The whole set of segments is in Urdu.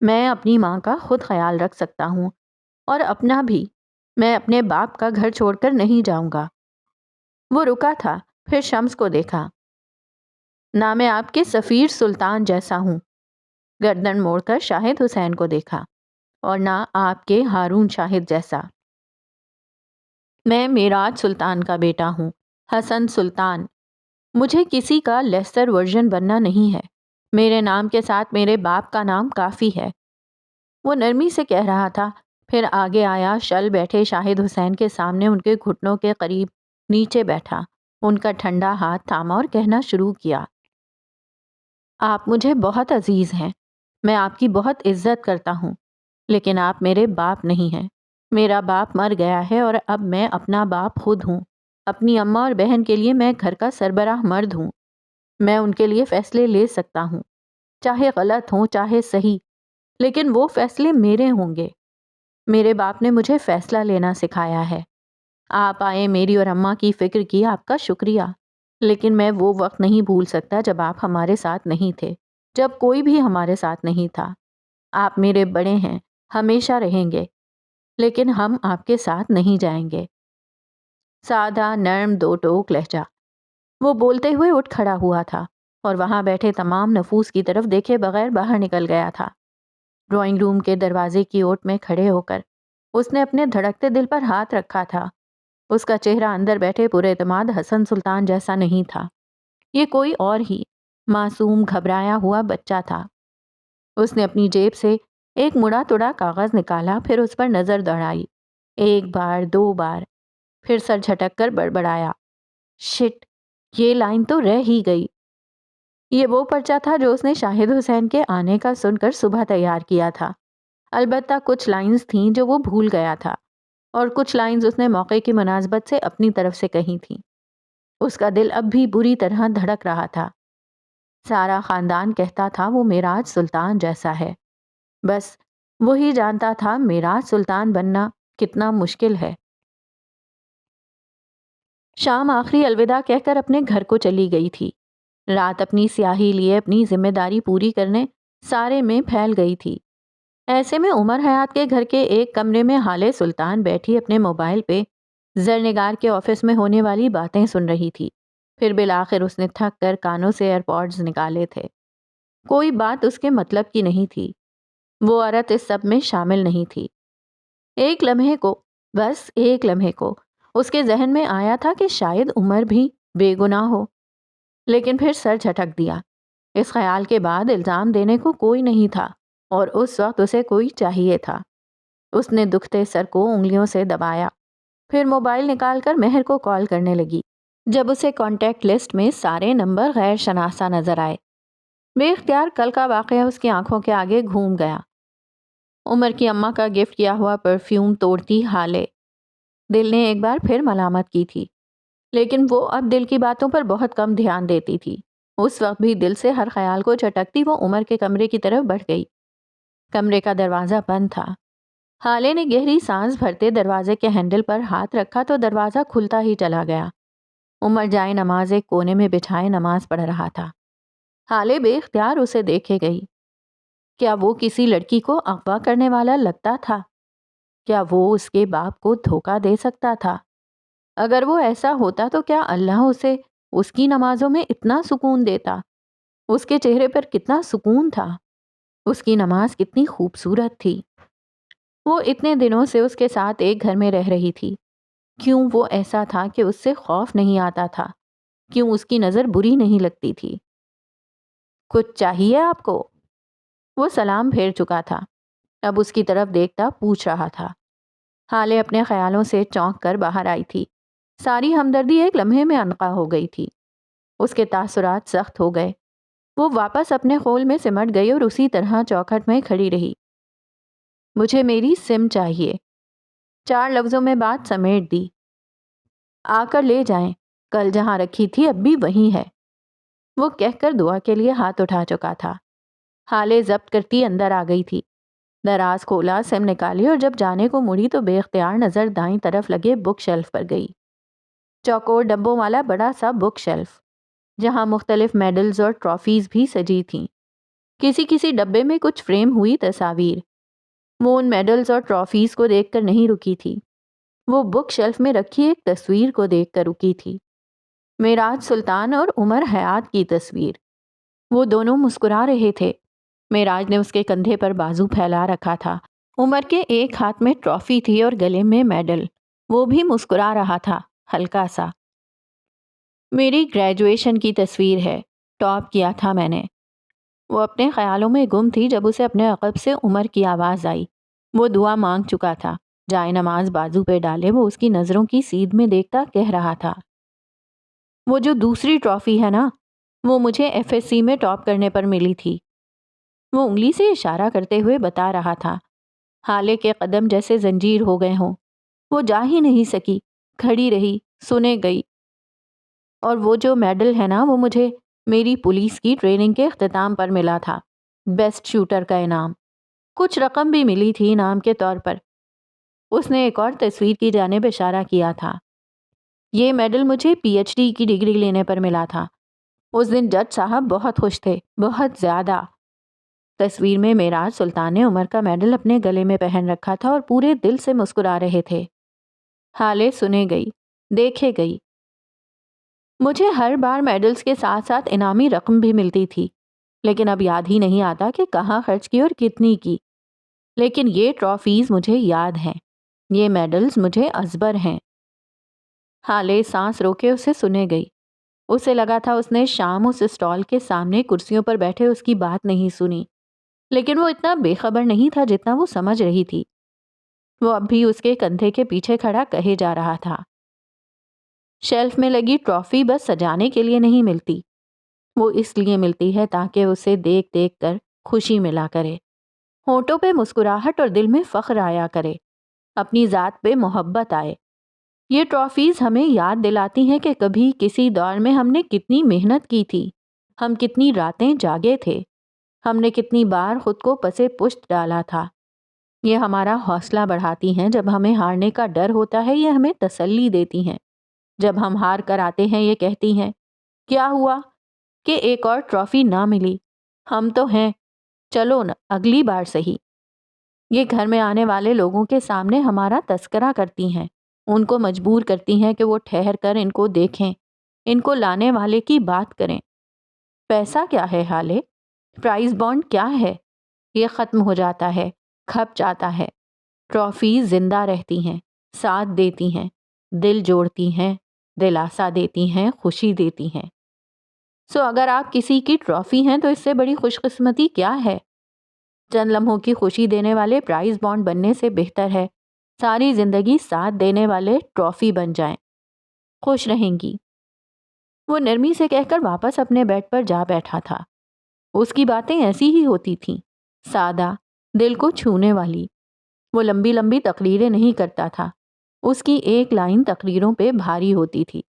میں اپنی ماں کا خود خیال رکھ سکتا ہوں، اور اپنا بھی۔ میں اپنے باپ کا گھر چھوڑ کر نہیں جاؤں گا۔ وہ رکا تھا، پھر شمس کو دیکھا۔ نہ میں آپ کے سفیر سلطان جیسا ہوں، گردن موڑ کر شاہد حسین کو دیکھا، اور نہ آپ کے ہارون شاہد جیسا۔ میں میراج سلطان کا بیٹا ہوں، حسن سلطان۔ مجھے کسی کا لیسر ورژن بننا نہیں ہے۔ میرے نام کے ساتھ میرے باپ کا نام کافی ہے۔ وہ نرمی سے کہہ رہا تھا، پھر آگے آیا، شل بیٹھے شاہد حسین کے سامنے ان کے گھٹنوں کے قریب نیچے بیٹھا، ان کا ٹھنڈا ہاتھ تھاما اور کہنا شروع کیا، آپ مجھے بہت عزیز ہیں، میں آپ کی بہت عزت کرتا ہوں، لیکن آپ میرے باپ نہیں ہیں۔ میرا باپ مر گیا ہے اور اب میں اپنا باپ خود ہوں۔ اپنی اماں اور بہن کے لیے میں گھر کا سربراہ مرد ہوں۔ میں ان کے لیے فیصلے لے سکتا ہوں، چاہے غلط ہوں چاہے صحیح، لیکن وہ فیصلے میرے ہوں گے۔ میرے باپ نے مجھے فیصلہ لینا سکھایا ہے۔ آپ آئے، میری اور اماں کی فکر کی، آپ کا شکریہ، لیکن میں وہ وقت نہیں بھول سکتا جب آپ ہمارے ساتھ نہیں تھے، جب کوئی بھی ہمارے ساتھ نہیں تھا۔ آپ میرے بڑے ہیں، ہمیشہ رہیں گے، لیکن ہم آپ کے ساتھ نہیں جائیں گے۔ سادہ، نرم، دو ٹوک لہجہ۔ وہ بولتے ہوئے اٹھ کھڑا ہوا تھا اور وہاں بیٹھے تمام نفوس کی طرف دیکھے بغیر باہر نکل گیا تھا۔ ڈرائنگ روم کے دروازے کی اوٹ میں کھڑے ہو کر اس نے اپنے دھڑکتے دل پر ہاتھ رکھا تھا۔ اس کا چہرہ اندر بیٹھے پورے اعتماد حسن سلطان جیسا نہیں تھا، یہ کوئی اور ہی معصوم گھبرایا ہوا بچہ تھا۔ اس نے اپنی جیب سے ایک مڑا توڑا کاغذ نکالا، پھر اس پر نظر دوڑائی، ایک بار، دو بار، پھر سر جھٹک کر بڑبڑایا، شٹ، یہ لائن تو رہ ہی گئی۔ یہ وہ پرچہ تھا جو اس نے شاہد حسین کے آنے کا سن کر صبح تیار کیا تھا۔ البتہ کچھ لائنز تھیں جو وہ بھول گیا تھا، اور کچھ لائنز اس نے موقع کی مناسبت سے اپنی طرف سے کہی تھیں۔ اس کا دل اب بھی بری طرح دھڑک رہا تھا۔ سارا خاندان کہتا تھا وہ میراج سلطان جیسا ہے، بس وہی جانتا تھا میراج سلطان بننا کتنا مشکل ہے۔ شام آخری الوداع کہہ کر اپنے گھر کو چلی گئی تھی۔ رات اپنی سیاہی لیے اپنی ذمہ داری پوری کرنے سارے میں پھیل گئی تھی۔ ایسے میں عمر حیات کے گھر کے ایک کمرے میں حالے سلطان بیٹھی اپنے موبائل پہ زرنگار کے آفس میں ہونے والی باتیں سن رہی تھی۔ پھر بالآخر اس نے تھک کر کانوں سے ایئر پوڈز نکالے تھے۔ کوئی بات اس کے مطلب کی نہیں تھی، وہ عورت اس سب میں شامل نہیں تھی۔ ایک لمحے کو، بس ایک لمحے کو، اس کے ذہن میں آیا تھا کہ شاید عمر بھی بے گناہ ہو، لیکن پھر سر جھٹک دیا۔ اس خیال کے بعد الزام دینے کو کوئی نہیں تھا، اور اس وقت اسے کوئی چاہیے تھا۔ اس نے دکھتے سر کو انگلیوں سے دبایا، پھر موبائل نکال کر مہر کو کال کرنے لگی۔ جب اسے کانٹیکٹ لسٹ میں سارے نمبر غیر شناسا نظر آئے، بے اختیار کل کا واقعہ اس کی آنکھوں کے آگے گھوم گیا۔ عمر کی اماں کا گفٹ کیا ہوا پرفیوم توڑتی حالے۔ دل نے ایک بار پھر ملامت کی تھی، لیکن وہ اب دل کی باتوں پر بہت کم دھیان دیتی تھی۔ اس وقت بھی دل سے ہر خیال کو جھٹکتی وہ عمر کے کمرے کی طرف بڑھ گئی۔ کمرے کا دروازہ بند تھا۔ حالے نے گہری سانس بھرتے دروازے کے ہینڈل پر ہاتھ رکھا تو دروازہ کھلتا ہی چلا گیا۔ عمر جائے نماز ایک کونے میں بچھائے نماز پڑھ رہا تھا۔ حالے بے اختیار اسے دیکھے گئی۔ کیا وہ کسی لڑکی کو اغوا کرنے والا لگتا تھا؟ کیا وہ اس کے باپ کو دھوکہ دے سکتا تھا؟ اگر وہ ایسا ہوتا تو کیا اللہ اسے اس کی نمازوں میں اتنا سکون دیتا؟ اس کے چہرے پر کتنا سکون تھا، اس کی نماز کتنی خوبصورت تھی۔ وہ اتنے دنوں سے اس کے ساتھ ایک گھر میں رہ رہی تھی، کیوں وہ ایسا تھا کہ اس سے خوف نہیں آتا تھا؟ کیوں اس کی نظر بری نہیں لگتی تھی؟ کچھ چاہیے آپ کو؟ وہ سلام پھیر چکا تھا، اب اس کی طرف دیکھتا پوچھ رہا تھا۔ حالے اپنے خیالوں سے چونک کر باہر آئی تھی۔ ساری ہمدردی ایک لمحے میں عنقا ہو گئی تھی۔ اس کے تاثرات سخت ہو گئے۔ وہ واپس اپنے خول میں سمٹ گئی اور اسی طرح چوکھٹ میں کھڑی رہی۔ مجھے میری سم چاہیے، 4 لفظوں میں بات سمیٹ دی۔ آ کر لے جائیں، کل جہاں رکھی تھی اب بھی وہیں ہے، وہ کہہ کر دعا کے لیے ہاتھ اٹھا چکا تھا۔ حالے ضبط کرتی اندر آ گئی تھی۔ دراز کھولا، سم نکالی اور جب جانے کو مڑی تو بے اختیار نظر دائیں طرف لگے بک شیلف پر گئی۔ چوکور ڈبوں والا بڑا سا بک شیلف، جہاں مختلف میڈلز اور ٹرافیز بھی سجی تھیں۔ کسی کسی ڈبے میں کچھ فریم ہوئی تصاویر۔ وہ ان میڈلز اور ٹرافیز کو دیکھ کر نہیں رکی تھی، وہ بک شیلف میں رکھی ایک تصویر کو دیکھ کر رکی تھی، معراج سلطان اور عمر حیات کی تصویر۔ وہ دونوں مسکرا رہے تھے۔ معراج نے اس کے کندھے پر بازو پھیلا رکھا تھا، عمر کے ایک ہاتھ میں ٹرافی تھی اور گلے میں میڈل، وہ بھی مسکرا رہا تھا، ہلکا سا۔ میری گریجویشن کی تصویر ہے، ٹاپ کیا تھا میں نے۔ وہ اپنے خیالوں میں گم تھی جب اسے اپنے عقب سے عمر کی آواز آئی۔ وہ دعا مانگ چکا تھا، جائے نماز بازو پہ ڈالے وہ اس کی نظروں کی سیدھ میں دیکھتا کہہ رہا تھا، وہ جو دوسری ٹرافی ہے نا، وہ مجھے FSC میں ٹاپ کرنے پر ملی تھی۔ وہ انگلی سے اشارہ کرتے ہوئے بتا رہا تھا۔ ہالے کے قدم جیسے زنجیر ہو گئے ہوں، وہ جا ہی نہیں سکی، کھڑی رہی، سنے گئی۔ اور وہ جو میڈل ہے نا، وہ مجھے میری پولیس کی ٹریننگ کے اختتام پر ملا تھا، بیسٹ شوٹر کا انعام۔ کچھ رقم بھی ملی تھی انعام کے طور پر۔ اس نے ایک اور تصویر کی جانب اشارہ کیا تھا۔ یہ میڈل مجھے PhD کی ڈگری لینے پر ملا تھا۔ اس دن جج صاحب بہت خوش تھے، بہت زیادہ۔ تصویر میں معراج سلطان نے عمر کا میڈل اپنے گلے میں پہن رکھا تھا اور پورے دل سے مسکرا رہے تھے۔ حالے سنے گئی، دیکھے گئی۔ مجھے ہر بار میڈلز کے ساتھ ساتھ انعامی رقم بھی ملتی تھی، لیکن اب یاد ہی نہیں آتا کہ کہاں خرچ کی اور کتنی کی۔ لیکن یہ ٹرافیز مجھے یاد ہیں، یہ میڈلز مجھے ازبر ہیں۔ حالے سانس روکے اسے سنے گئی۔ اسے لگا تھا اس نے شام اس اسٹال کے سامنے کرسیوں پر بیٹھے اس کی بات نہیں سنی، لیکن وہ اتنا بے خبر نہیں تھا جتنا وہ سمجھ رہی تھی۔ وہ اب بھی اس کے کندھے کے پیچھے کھڑا کہے جا رہا تھا، شیلف میں لگی ٹرافی بس سجانے کے لیے نہیں ملتی، وہ اس لیے ملتی ہے تاکہ اسے دیکھ دیکھ کر خوشی ملا کرے، ہونٹوں پہ مسکراہٹ اور دل میں فخر آیا کرے، اپنی ذات پہ محبت آئے۔ یہ ٹرافیز ہمیں یاد دلاتی ہیں کہ کبھی کسی دور میں ہم نے کتنی محنت کی تھی، ہم کتنی راتیں جاگے تھے، ہم نے کتنی بار خود کو پسے پشت ڈالا تھا۔ یہ ہمارا حوصلہ بڑھاتی ہیں جب ہمیں ہارنے کا ڈر ہوتا ہے، یہ ہمیں تسلی دیتی ہیں جب ہم ہار کر آتے ہیں، یہ کہتی ہیں کیا ہوا کہ ایک اور ٹرافی نہ ملی، ہم تو ہیں، چلو نا اگلی بار صحیح۔ یہ گھر میں آنے والے لوگوں کے سامنے ہمارا تذکرہ کرتی ہیں، ان کو مجبور کرتی ہیں کہ وہ ٹھہر کر ان کو دیکھیں، ان کو لانے والے کی بات کریں۔ پیسہ کیا ہے حالے؟ پرائز بانڈ کیا ہے؟ یہ ختم ہو جاتا ہے، کھپ جاتا ہے۔ ٹرافیز زندہ رہتی ہیں، ساتھ دیتی ہیں، دل جوڑتی ہیں، دلاسا دیتی ہیں، خوشی دیتی ہیں۔ سو اگر آپ کسی کی ٹرافی ہیں تو اس سے بڑی خوش قسمتی کیا ہے؟ چند لمحوں کی خوشی دینے والے پرائز بانڈ بننے سے بہتر ہے ساری زندگی ساتھ دینے والے ٹرافی بن جائیں۔ خوش رہیں گی۔ وہ نرمی سے کہہ کر واپس اپنے بیڈ پر جا بیٹھا تھا۔ اس کی باتیں ایسی ہی ہوتی تھیں، سادہ، دل کو چھونے والی۔ وہ لمبی لمبی تقریریں نہیں کرتا تھا، اس کی ایک لائن تقریروں پہ بھاری ہوتی تھی۔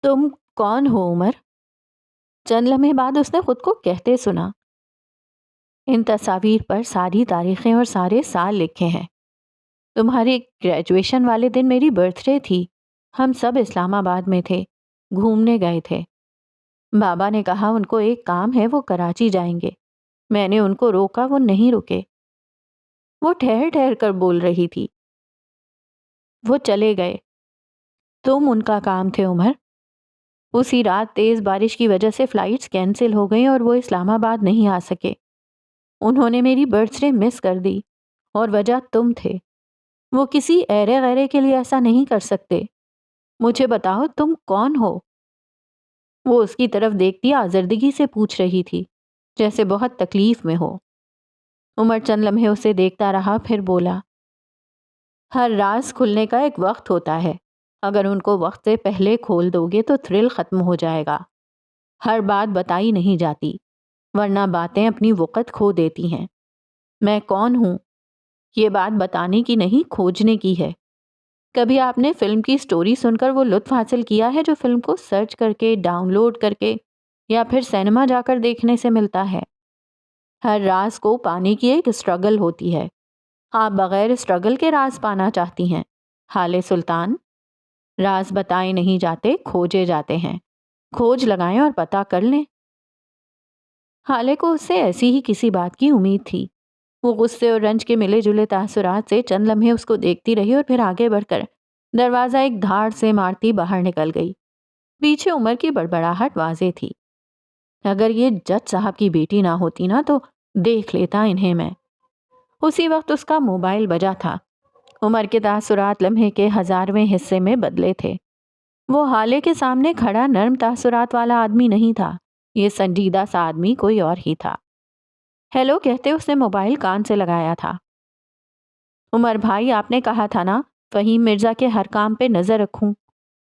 تم کون ہو عمر؟ چند لمحے بعد اس نے خود کو کہتے سنا، ان تصاویر پر ساری تاریخیں اور سارے سال لکھے ہیں۔ تمہاری گریجویشن والے دن میری برتھ ڈے تھی، ہم سب اسلام آباد میں تھے، گھومنے گئے تھے۔ بابا نے کہا ان کو ایک کام ہے، وہ کراچی جائیں گے۔ میں نے ان کو روکا، وہ نہیں رکے۔ وہ ٹھہر ٹھہر کر بول رہی تھی۔ وہ چلے گئے۔ تم ان کا کام تھے عمر۔ اسی رات تیز بارش کی وجہ سے فلائٹس کینسل ہو گئیں اور وہ اسلام آباد نہیں آ سکے۔ انہوں نے میری برتھ ڈے مس کر دی، اور وجہ تم تھے۔ وہ کسی ایرے غیرے کے لیے ایسا نہیں کر سکتے۔ مجھے بتاؤ تم کون ہو؟ وہ اس کی طرف دیکھتی آزردگی سے پوچھ رہی تھی، جیسے بہت تکلیف میں ہو۔ عمر چند لمحے اسے دیکھتا رہا، پھر بولا، ہر راز کھلنے کا ایک وقت ہوتا ہے، اگر ان کو وقت سے پہلے کھول دو گے تو تھرل ختم ہو جائے گا۔ ہر بات بتائی نہیں جاتی، ورنہ باتیں اپنی وقت کھو دیتی ہیں۔ میں کون ہوں یہ بات بتانے کی نہیں، کھوجنے کی ہے۔ کبھی آپ نے فلم کی سٹوری سن کر وہ لطف حاصل کیا ہے جو فلم کو سرچ کر کے، ڈاؤن لوڈ کر کے یا پھر سینما جا کر دیکھنے سے ملتا ہے؟ ہر راز کو پانے کی ایک اسٹرگل ہوتی ہے۔ آپ بغیر اسٹرگل کے راز پانا چاہتی ہیں حالے سلطان؟ راز بتائے نہیں جاتے، کھوجے جاتے ہیں۔ کھوج لگائیں اور پتہ کر لیں۔ حالے کو اس سے ایسی ہی کسی بات کی امید تھی۔ وہ غصے اور رنج کے ملے جلے تاثرات سے چند لمحے اس کو دیکھتی رہی اور پھر آگے بڑھ کر دروازہ ایک دھاڑ سے مارتی باہر نکل گئی۔ پیچھے عمر کی بڑبڑاہٹ واضح تھی۔ اگر یہ جج صاحب کی بیٹی نہ ہوتی نا تو دیکھ لیتا انہیں میں۔ اسی وقت اس کا موبائل بجا تھا۔ عمر کے تاثرات لمحے کے 1000ویں حصے میں بدلے تھے۔ وہ حالے کے سامنے کھڑا نرم تاثرات والا آدمی نہیں تھا، یہ سنجیدہ سا آدمی کوئی اور ہی تھا۔ ہیلو کہتے اس نے موبائل کان سے لگایا تھا۔ عمر بھائی، آپ نے کہا تھا نا فہیم مرزا کے ہر کام پہ نظر رکھوں،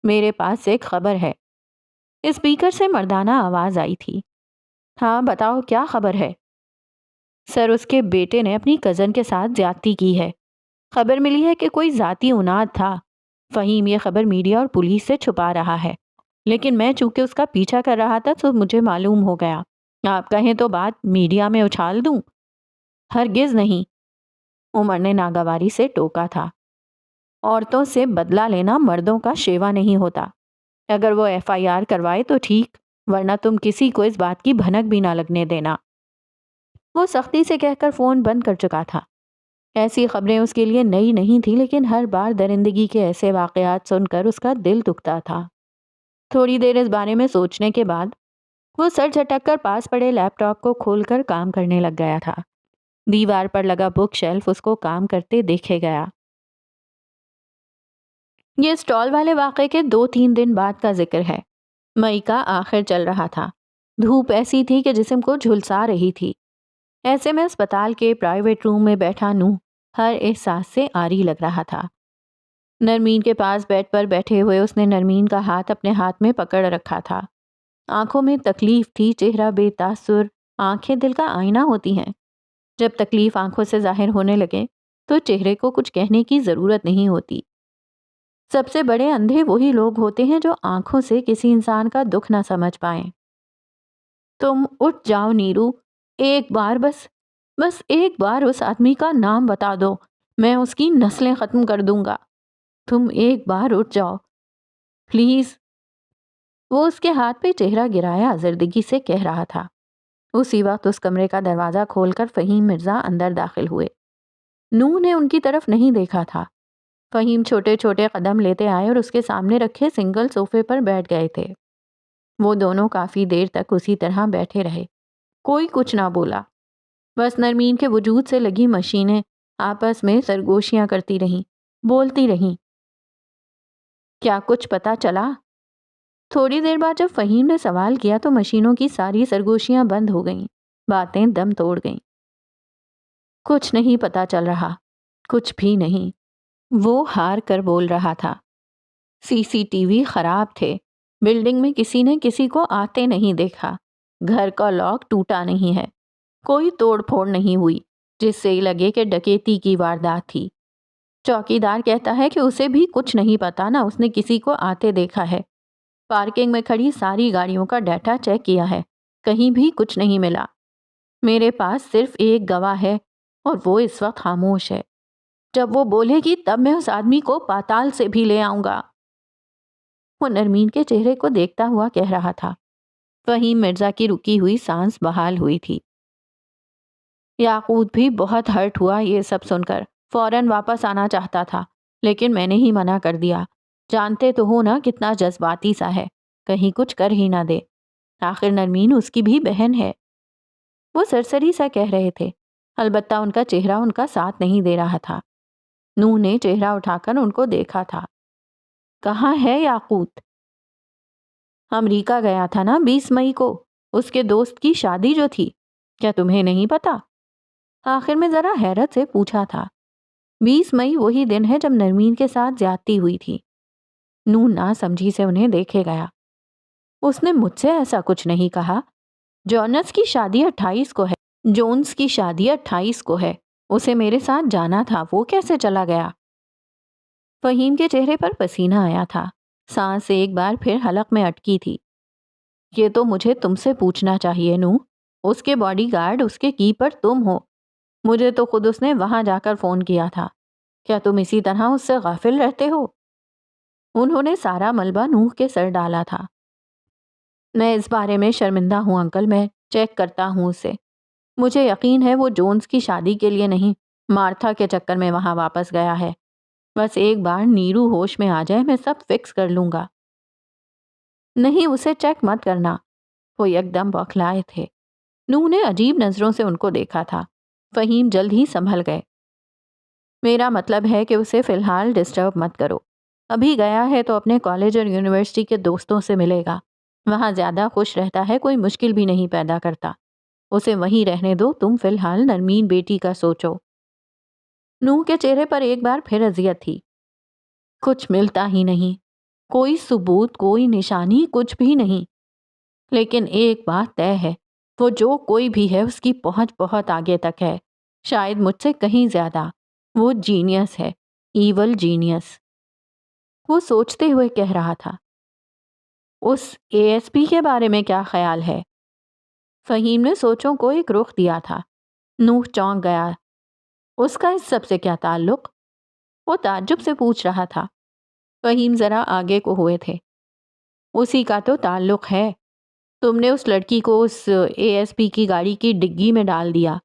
میرے پاس ایک خبر ہے۔ اسپیکر سے مردانہ آواز آئی تھی۔ ہاں بتاؤ، کیا خبر ہے؟ سر، اس کے بیٹے نے اپنی کزن کے ساتھ زیادتی کی ہے۔ خبر ملی ہے کہ کوئی ذاتی اناد تھا۔ فہیم یہ خبر میڈیا اور پولیس سے چھپا رہا ہے، لیکن میں چونکہ اس کا پیچھا کر رہا تھا تو مجھے معلوم ہو گیا۔ آپ کہیں تو بات میڈیا میں اچھال دوں؟ ہرگز نہیں، عمر نے ناگواری سے ٹوکا تھا۔ عورتوں سے بدلہ لینا مردوں کا شیوا نہیں ہوتا۔ اگر وہ FIR کروائے تو ٹھیک، ورنہ تم کسی کو اس بات کی بھنک بھی نہ لگنے دینا۔ وہ سختی سے کہہ کر فون بند کر چکا تھا۔ ایسی خبریں اس کے لیے نئی نہیں تھی، لیکن ہر بار درندگی کے ایسے واقعات سن کر اس کا دل دکھتا تھا۔ تھوڑی دیر اس بارے میں سوچنے کے بعد وہ سر جھٹک کر پاس پڑے لیپ ٹاپ کو کھول کر کام کرنے لگ گیا تھا۔ دیوار پر لگا بک شیلف اس کو کام کرتے دیکھے گیا۔ یہ اسٹال والے واقعے کے 2-3 دن بعد کا ذکر ہے۔ مئی کا آخر چل رہا تھا۔ دھوپ ایسی تھی کہ جسم کو جھلسا رہی تھی۔ ایسے میں اسپتال کے پرائیویٹ روم میں بیٹھا نوح ہر احساس سے عاری لگ رہا تھا۔ نرمین کے پاس بیڈ پر بیٹھے ہوئے اس نے نرمین کا ہاتھ اپنے ہاتھ میں پکڑ رکھا تھا۔ آنکھوں میں تکلیف تھی، چہرہ بے تاثر۔ آنکھیں دل کا آئینہ ہوتی ہیں۔ جب تکلیف آنکھوں سے ظاہر ہونے لگے تو چہرے کو کچھ کہنے کی ضرورت نہیں ہوتی۔ سب سے بڑے اندھے وہی لوگ ہوتے ہیں جو آنکھوں سے کسی انسان کا دکھ نہ سمجھ پائیں۔ تم اٹھ جاؤ نیرو، ایک بار بس ایک بار اس آدمی کا نام بتا دو، میں اس کی نسلیں ختم کر دوں گا۔ تم ایک بار اٹھ جاؤ پلیز۔ وہ اس کے ہاتھ پہ چہرہ گرایا زردگی سے کہہ رہا تھا۔ اسی وقت اس کمرے کا دروازہ کھول کر فہیم مرزا اندر داخل ہوئے۔ نوح نے ان کی طرف نہیں دیکھا تھا۔ فہیم چھوٹے چھوٹے قدم لیتے آئے اور اس کے سامنے رکھے سنگل صوفے پر بیٹھ گئے تھے۔ وہ دونوں کافی دیر تک اسی طرح بیٹھے رہے۔ کوئی کچھ نہ بولا، بس نرمین کے وجود سے لگی مشینیں آپس میں سرگوشیاں کرتی رہیں، بولتی رہیں۔ کیا کچھ پتا چلا؟ تھوڑی دیر بعد جب فہیم نے سوال کیا تو مشینوں کی ساری سرگوشیاں بند ہو گئیں، باتیں دم توڑ گئیں۔ کچھ نہیں پتا چل رہا، کچھ بھی نہیں، وہ ہار کر بول رہا تھا۔ CCTV خراب تھے، بلڈنگ میں کسی نے کسی کو آتے نہیں دیکھا، گھر کا لاک ٹوٹا نہیں ہے، کوئی توڑ پھوڑ نہیں ہوئی جس سے ہی لگے کہ ڈکیتی کی واردات تھی۔ چوکیدار کہتا ہے کہ اسے بھی کچھ نہیں پتا، نہ اس نے کسی کو آتے دیکھا ہے۔ پارکنگ میں کھڑی ساری گاڑیوں کا ڈیٹا چیک کیا ہے، کہیں بھی کچھ نہیں ملا۔ میرے پاس صرف ایک گواہ ہے اور وہ اس وقت خاموش ہے۔ جب وہ بولے گی تب میں اس آدمی کو پاتال سے بھی لے آؤں گا۔ وہ نرمین کے چہرے کو دیکھتا ہوا کہہ رہا تھا۔ فہیم مرزا کی رکی ہوئی سانس بحال ہوئی تھی۔ یاقوت بھی بہت ہرٹ ہوا یہ سب سن کر، فوراً واپس آنا چاہتا تھا، لیکن میں نے ہی منع کر دیا۔ جانتے تو ہو نا کتنا جذباتی سا ہے، کہیں کچھ کر ہی نہ دے۔ آخر نرمین اس کی بھی بہن ہے۔ وہ سرسری سا کہہ رہے تھے، البتہ ان کا چہرہ ان کا ساتھ نہیں دے رہا تھا۔ نوح نے چہرہ اٹھا کر ان کو دیکھا تھا۔ کہاں ہے یاقوت؟ امریکہ گیا تھا نا 20 مئی کو، اس کے دوست کی شادی جو تھی، کیا تمہیں نہیں پتا؟ آخر میں ذرا حیرت سے پوچھا تھا۔ 20 مئی وہی دن ہے جب نرمین کے ساتھ زیادتی ہوئی تھی۔ نوح نہ سمجھی سے انہیں دیکھے گیا۔ اس نے مجھ سے ایسا کچھ نہیں کہا۔ جونس کی شادی 28 کو ہے، جونس کی شادی 28 کو ہے، اسے میرے ساتھ جانا تھا، وہ کیسے چلا گیا؟ فہیم کے چہرے پر پسینہ آیا تھا، سانس ایک بار پھر حلق میں اٹکی تھی۔ یہ تو مجھے تم سے پوچھنا چاہیے نوح، اس کے باڈی گارڈ، اس کے کیپر تم ہو، مجھے تو خود اس نے وہاں جا کر فون کیا تھا، کیا تم اسی طرح اس سے غافل رہتے ہو؟ انہوں نے سارا ملبہ نوح کے سر ڈالا تھا۔ میں اس بارے میں شرمندہ ہوں انکل، میں چیک کرتا ہوں اسے. مجھے یقین ہے وہ جونز کی شادی کے لیے نہیں، مارتھا کے چکر میں وہاں واپس گیا ہے. بس ایک بار نیرو ہوش میں آ جائے میں سب فکس کر لوں گا. نہیں، اسے چیک مت کرنا. وہ یکدم بوکھلائے تھے. نو نے عجیب نظروں سے ان کو دیکھا تھا. فہیم جلد ہی سنبھل گئے. میرا مطلب ہے کہ اسے فی الحال ڈسٹرب مت کرو. ابھی گیا ہے تو اپنے کالج اور یونیورسٹی کے دوستوں سے ملے گا. وہاں زیادہ خوش رہتا ہے، کوئی مشکل بھی نہیں پیدا کرتا. اسے وہیں رہنے دو. تم فی الحال نرمین بیٹی کا سوچو. نو کے چہرے پر ایک بار پھر اذیت تھی. کچھ ملتا ہی نہیں، کوئی ثبوت، کوئی نشانی، کچھ بھی نہیں. لیکن ایک بات طے ہے، وہ جو کوئی بھی ہے اس کی پہنچ بہت آگے تک ہے، شاید مجھ سے کہیں زیادہ. وہ جینیس ہے، ایول جینیس. وہ سوچتے ہوئے کہہ رہا تھا. اس اے ایس پی کے بارے میں کیا خیال ہے؟ فہیم نے سوچوں کو ایک رخ دیا تھا. نوح چونک گیا. اس کا اس سب سے کیا تعلق؟ وہ تعجب سے پوچھ رہا تھا. فہیم ذرا آگے کو ہوئے تھے. اسی کا تو تعلق ہے. تم نے اس لڑکی کو اس اے ایس پی کی گاڑی کی ڈگی میں ڈال دیا.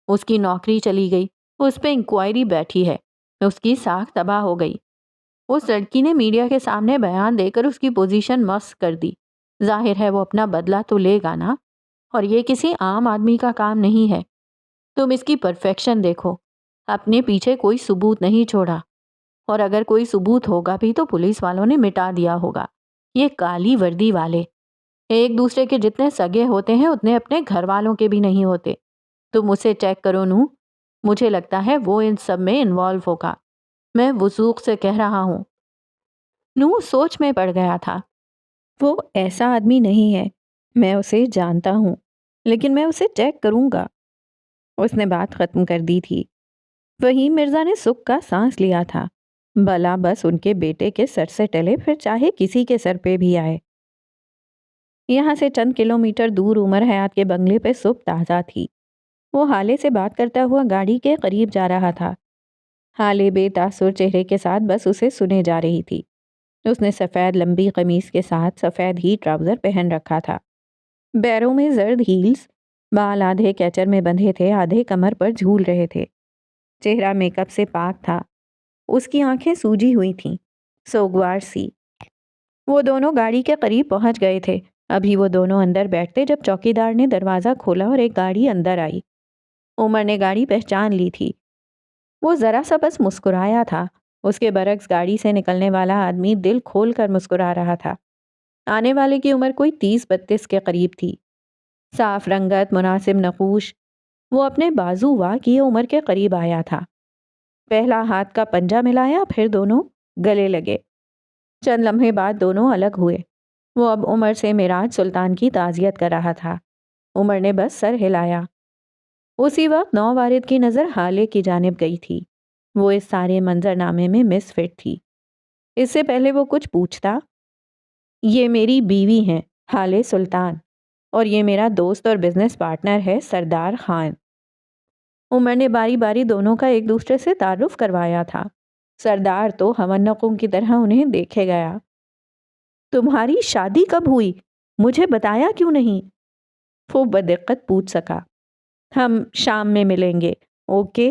اس کی نوکری چلی گئی، اس پہ انکوائری بیٹھی ہے، اس کی ساکھ تباہ ہو گئی. اس لڑکی نے میڈیا کے سامنے بیان دے کر اس کی پوزیشن مسخ کر دی. ظاہر ہے وہ اپنا بدلہ تو لے گا نا، اور یہ کسی عام آدمی کا کام نہیں ہے. تم اس کی پرفیکشن دیکھو. اپنے پیچھے کوئی ثبوت نہیں چھوڑا، اور اگر کوئی ثبوت ہوگا بھی تو پولیس والوں نے مٹا دیا ہوگا. یہ کالی وردی والے ایک دوسرے کے جتنے سگے ہوتے ہیں اتنے اپنے گھر والوں کے بھی نہیں ہوتے. تم اسے چیک کرو نو. مجھے لگتا ہے وہ ان سب میں انوالو ہوگا. میں وثوق سے کہہ رہا ہوں. نو سوچ میں پڑ گیا تھا. وہ ایسا آدمی نہیں ہے، میں اسے جانتا ہوں، لیکن میں اسے چیک کروں گا. اس نے بات ختم کر دی تھی. فہیم مرزا نے سکھ کا سانس لیا تھا. بلا بس ان کے بیٹے کے سر سے ٹلے، پھر چاہے کسی کے سر پہ بھی آئے. یہاں سے چند کلومیٹر دور عمر حیات کے بنگلے پہ صبح تازہ تھی. وہ حالے سے بات کرتا ہوا گاڑی کے قریب جا رہا تھا. حالے بے تاثر چہرے کے ساتھ بس اسے سنے جا رہی تھی. اس نے سفید لمبی قمیص کے ساتھ سفید ہی ٹراؤزر پہن رکھا تھا. پیروں میں زرد ہیلز، بال آدھے کیچر میں بندھے تھے، آدھے کمر پر جھول رہے تھے. چہرہ میک اپ سے پاک تھا. اس کی آنکھیں سوجی ہوئی تھیں، سوگوار سی. وہ دونوں گاڑی کے قریب پہنچ گئے تھے. ابھی وہ دونوں اندر بیٹھتے جب چوکیدار نے دروازہ کھولا اور ایک گاڑی اندر آئی. عمر نے گاڑی پہچان لی تھی. وہ ذرا سا بس مسکرایا تھا. اس کے برعکس گاڑی سے نکلنے والا آدمی دل کھول کر مسکرا رہا تھا. آنے والے کی عمر کوئی 30-32 کے قریب تھی. صاف رنگت، مناسب نقوش. وہ اپنے بازو وا کیے عمر کے قریب آیا تھا. پہلا ہاتھ کا پنجہ ملایا، پھر دونوں گلے لگے. چند لمحے بعد دونوں الگ ہوئے. وہ اب عمر سے معراج سلطان کی تعزیت کر رہا تھا. عمر نے بس سر ہلایا. اسی وقت نو وارد کی نظر حالے کی جانب گئی تھی. وہ اس سارے منظرنامے میں مس فٹ تھی. اس سے پہلے وہ کچھ پوچھتا. یہ میری بیوی ہیں حالے سلطان، اور یہ میرا دوست اور بزنس پارٹنر ہے سردار خان. عمر نے باری باری دونوں کا ایک دوسرے سے تعارف کروایا تھا. سردار تو ہونقوں کی طرح انہیں دیکھے گیا. تمہاری شادی کب ہوئی؟ مجھے بتایا کیوں نہیں؟ وہ بدقت پوچھ سکا. ہم شام میں ملیں گے، اوکے؟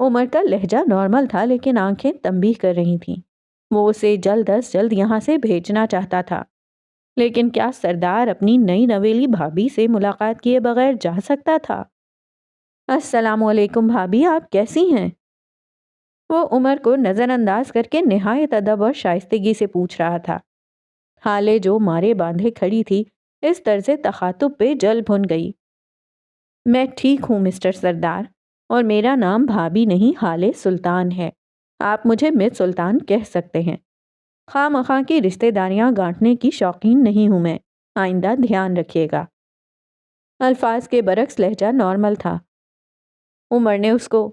عمر کا لہجہ نارمل تھا لیکن آنکھیں تنبیہ کر رہی تھیں. وہ اسے جلد از جلد یہاں سے بھیجنا چاہتا تھا. لیکن کیا سردار اپنی نئی نویلی بھابھی سے ملاقات کیے بغیر جا سکتا تھا؟ السلام علیکم بھابھی، آپ کیسی ہیں؟ وہ عمر کو نظر انداز کر کے نہایت ادب اور شائستگی سے پوچھ رہا تھا. حالے جو مارے باندھے کھڑی تھی اس طرز تخاطب پہ جل بھن گئی. میں ٹھیک ہوں مسٹر سردار، اور میرا نام بھابھی نہیں حالے سلطان ہے. آپ مجھے مس سلطان کہہ سکتے ہیں. خواہ مخواہ کی رشتہ داریاں گانٹنے کی شوقین نہیں ہوں میں، آئندہ دھیان رکھیے گا. الفاظ کے برعکس لہجہ نارمل تھا. عمر نے اس کو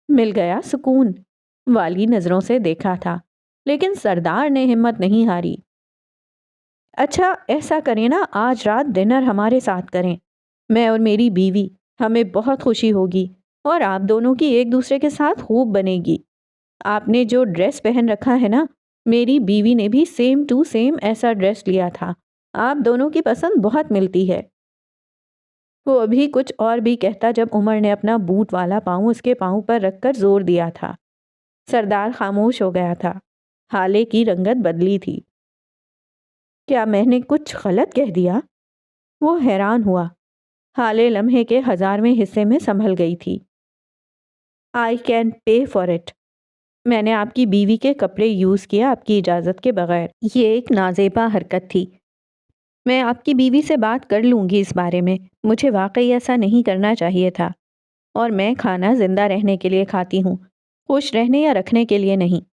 مل گیا سکون والی نظروں سے دیکھا تھا، لیکن سردار نے ہمت نہیں ہاری. اچھا ایسا کریں نا، آج رات ڈنر ہمارے ساتھ کریں، میں اور میری بیوی. ہمیں بہت خوشی ہوگی، اور آپ دونوں کی ایک دوسرے کے ساتھ خوب بنے گی. آپ نے جو ڈریس پہن رکھا ہے نا، میری بیوی نے بھی سیم ٹو سیم ایسا ڈریس لیا تھا. آپ دونوں کی پسند بہت ملتی ہے. وہ ابھی کچھ اور بھی کہتا جب عمر نے اپنا بوٹ والا پاؤں اس کے پاؤں پر رکھ کر زور دیا تھا۔ سردار خاموش ہو گیا تھا۔ ہالے کی رنگت بدلی تھی۔ کیا میں نے کچھ غلط کہہ دیا؟ وہ حیران ہوا۔ ہالے لمحے کے 1000ویں حصے میں سنبھل گئی تھی۔ I can pay for it۔ میں نے آپ کی بیوی کے کپڑے یوز کیا آپ کی اجازت کے بغیر۔ یہ ایک نازیبا حرکت تھی۔ میں آپ کی بیوی سے بات کر لوں گی اس بارے میں۔ مجھے واقعی ایسا نہیں کرنا چاہیے تھا۔ اور میں کھانا زندہ رہنے کے لیے کھاتی ہوں، خوش رہنے یا رکھنے کے لیے نہیں۔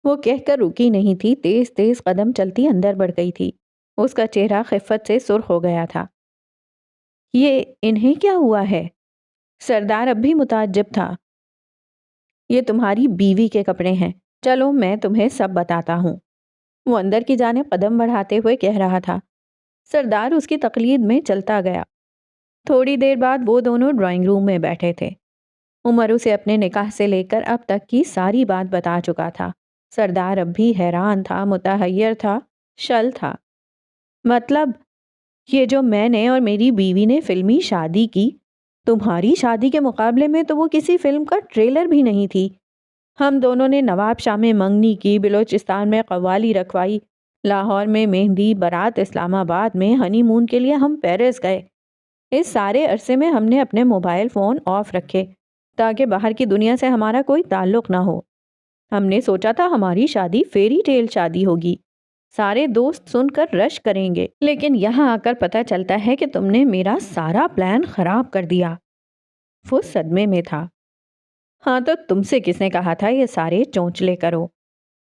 وہ کہہ کر رکی نہیں تھی، تیز تیز قدم چلتی اندر بڑھ گئی تھی۔ اس کا چہرہ خفت سے سرخ ہو گیا تھا۔ یہ انہیں کیا ہوا ہے؟ سردار اب بھی متعجب تھا۔ یہ تمہاری بیوی کے کپڑے ہیں، چلو میں تمہیں سب بتاتا ہوں۔ وہ اندر کی جانب قدم بڑھاتے ہوئے کہہ رہا تھا۔ سردار اس کی تقلید میں چلتا گیا۔ تھوڑی دیر بعد وہ دونوں ڈرائنگ روم میں بیٹھے تھے۔ عمر اسے اپنے نکاح سے لے کر اب تک کی ساری بات بتا چکا تھا۔ سردار اب بھی حیران تھا، متحیر تھا، شل تھا۔ مطلب یہ جو میں نے اور میری بیوی نے فلمی شادی کی، تمہاری شادی کے مقابلے میں تو وہ کسی فلم کا ٹریلر بھی نہیں تھی۔ ہم دونوں نے نواب شاہ میں منگنی کی، بلوچستان میں قوالی رکھوائی، لاہور میں مہندی، برات اسلام آباد میں، ہنی مون کے لیے ہم پیرس گئے۔ اس سارے عرصے میں ہم نے اپنے موبائل فون آف رکھے تاکہ باہر کی دنیا سے ہمارا کوئی تعلق نہ ہو۔ ہم نے سوچا تھا ہماری شادی فیری ٹیل شادی ہوگی، سارے دوست سن کر رش کریں گے، لیکن یہاں آ کر پتہ چلتا ہے کہ تم نے میرا سارا پلان خراب کر دیا۔ وہ صدمے میں تھا۔ ہاں تو تم سے کس نے کہا تھا یہ سارے چونچلے کرو؟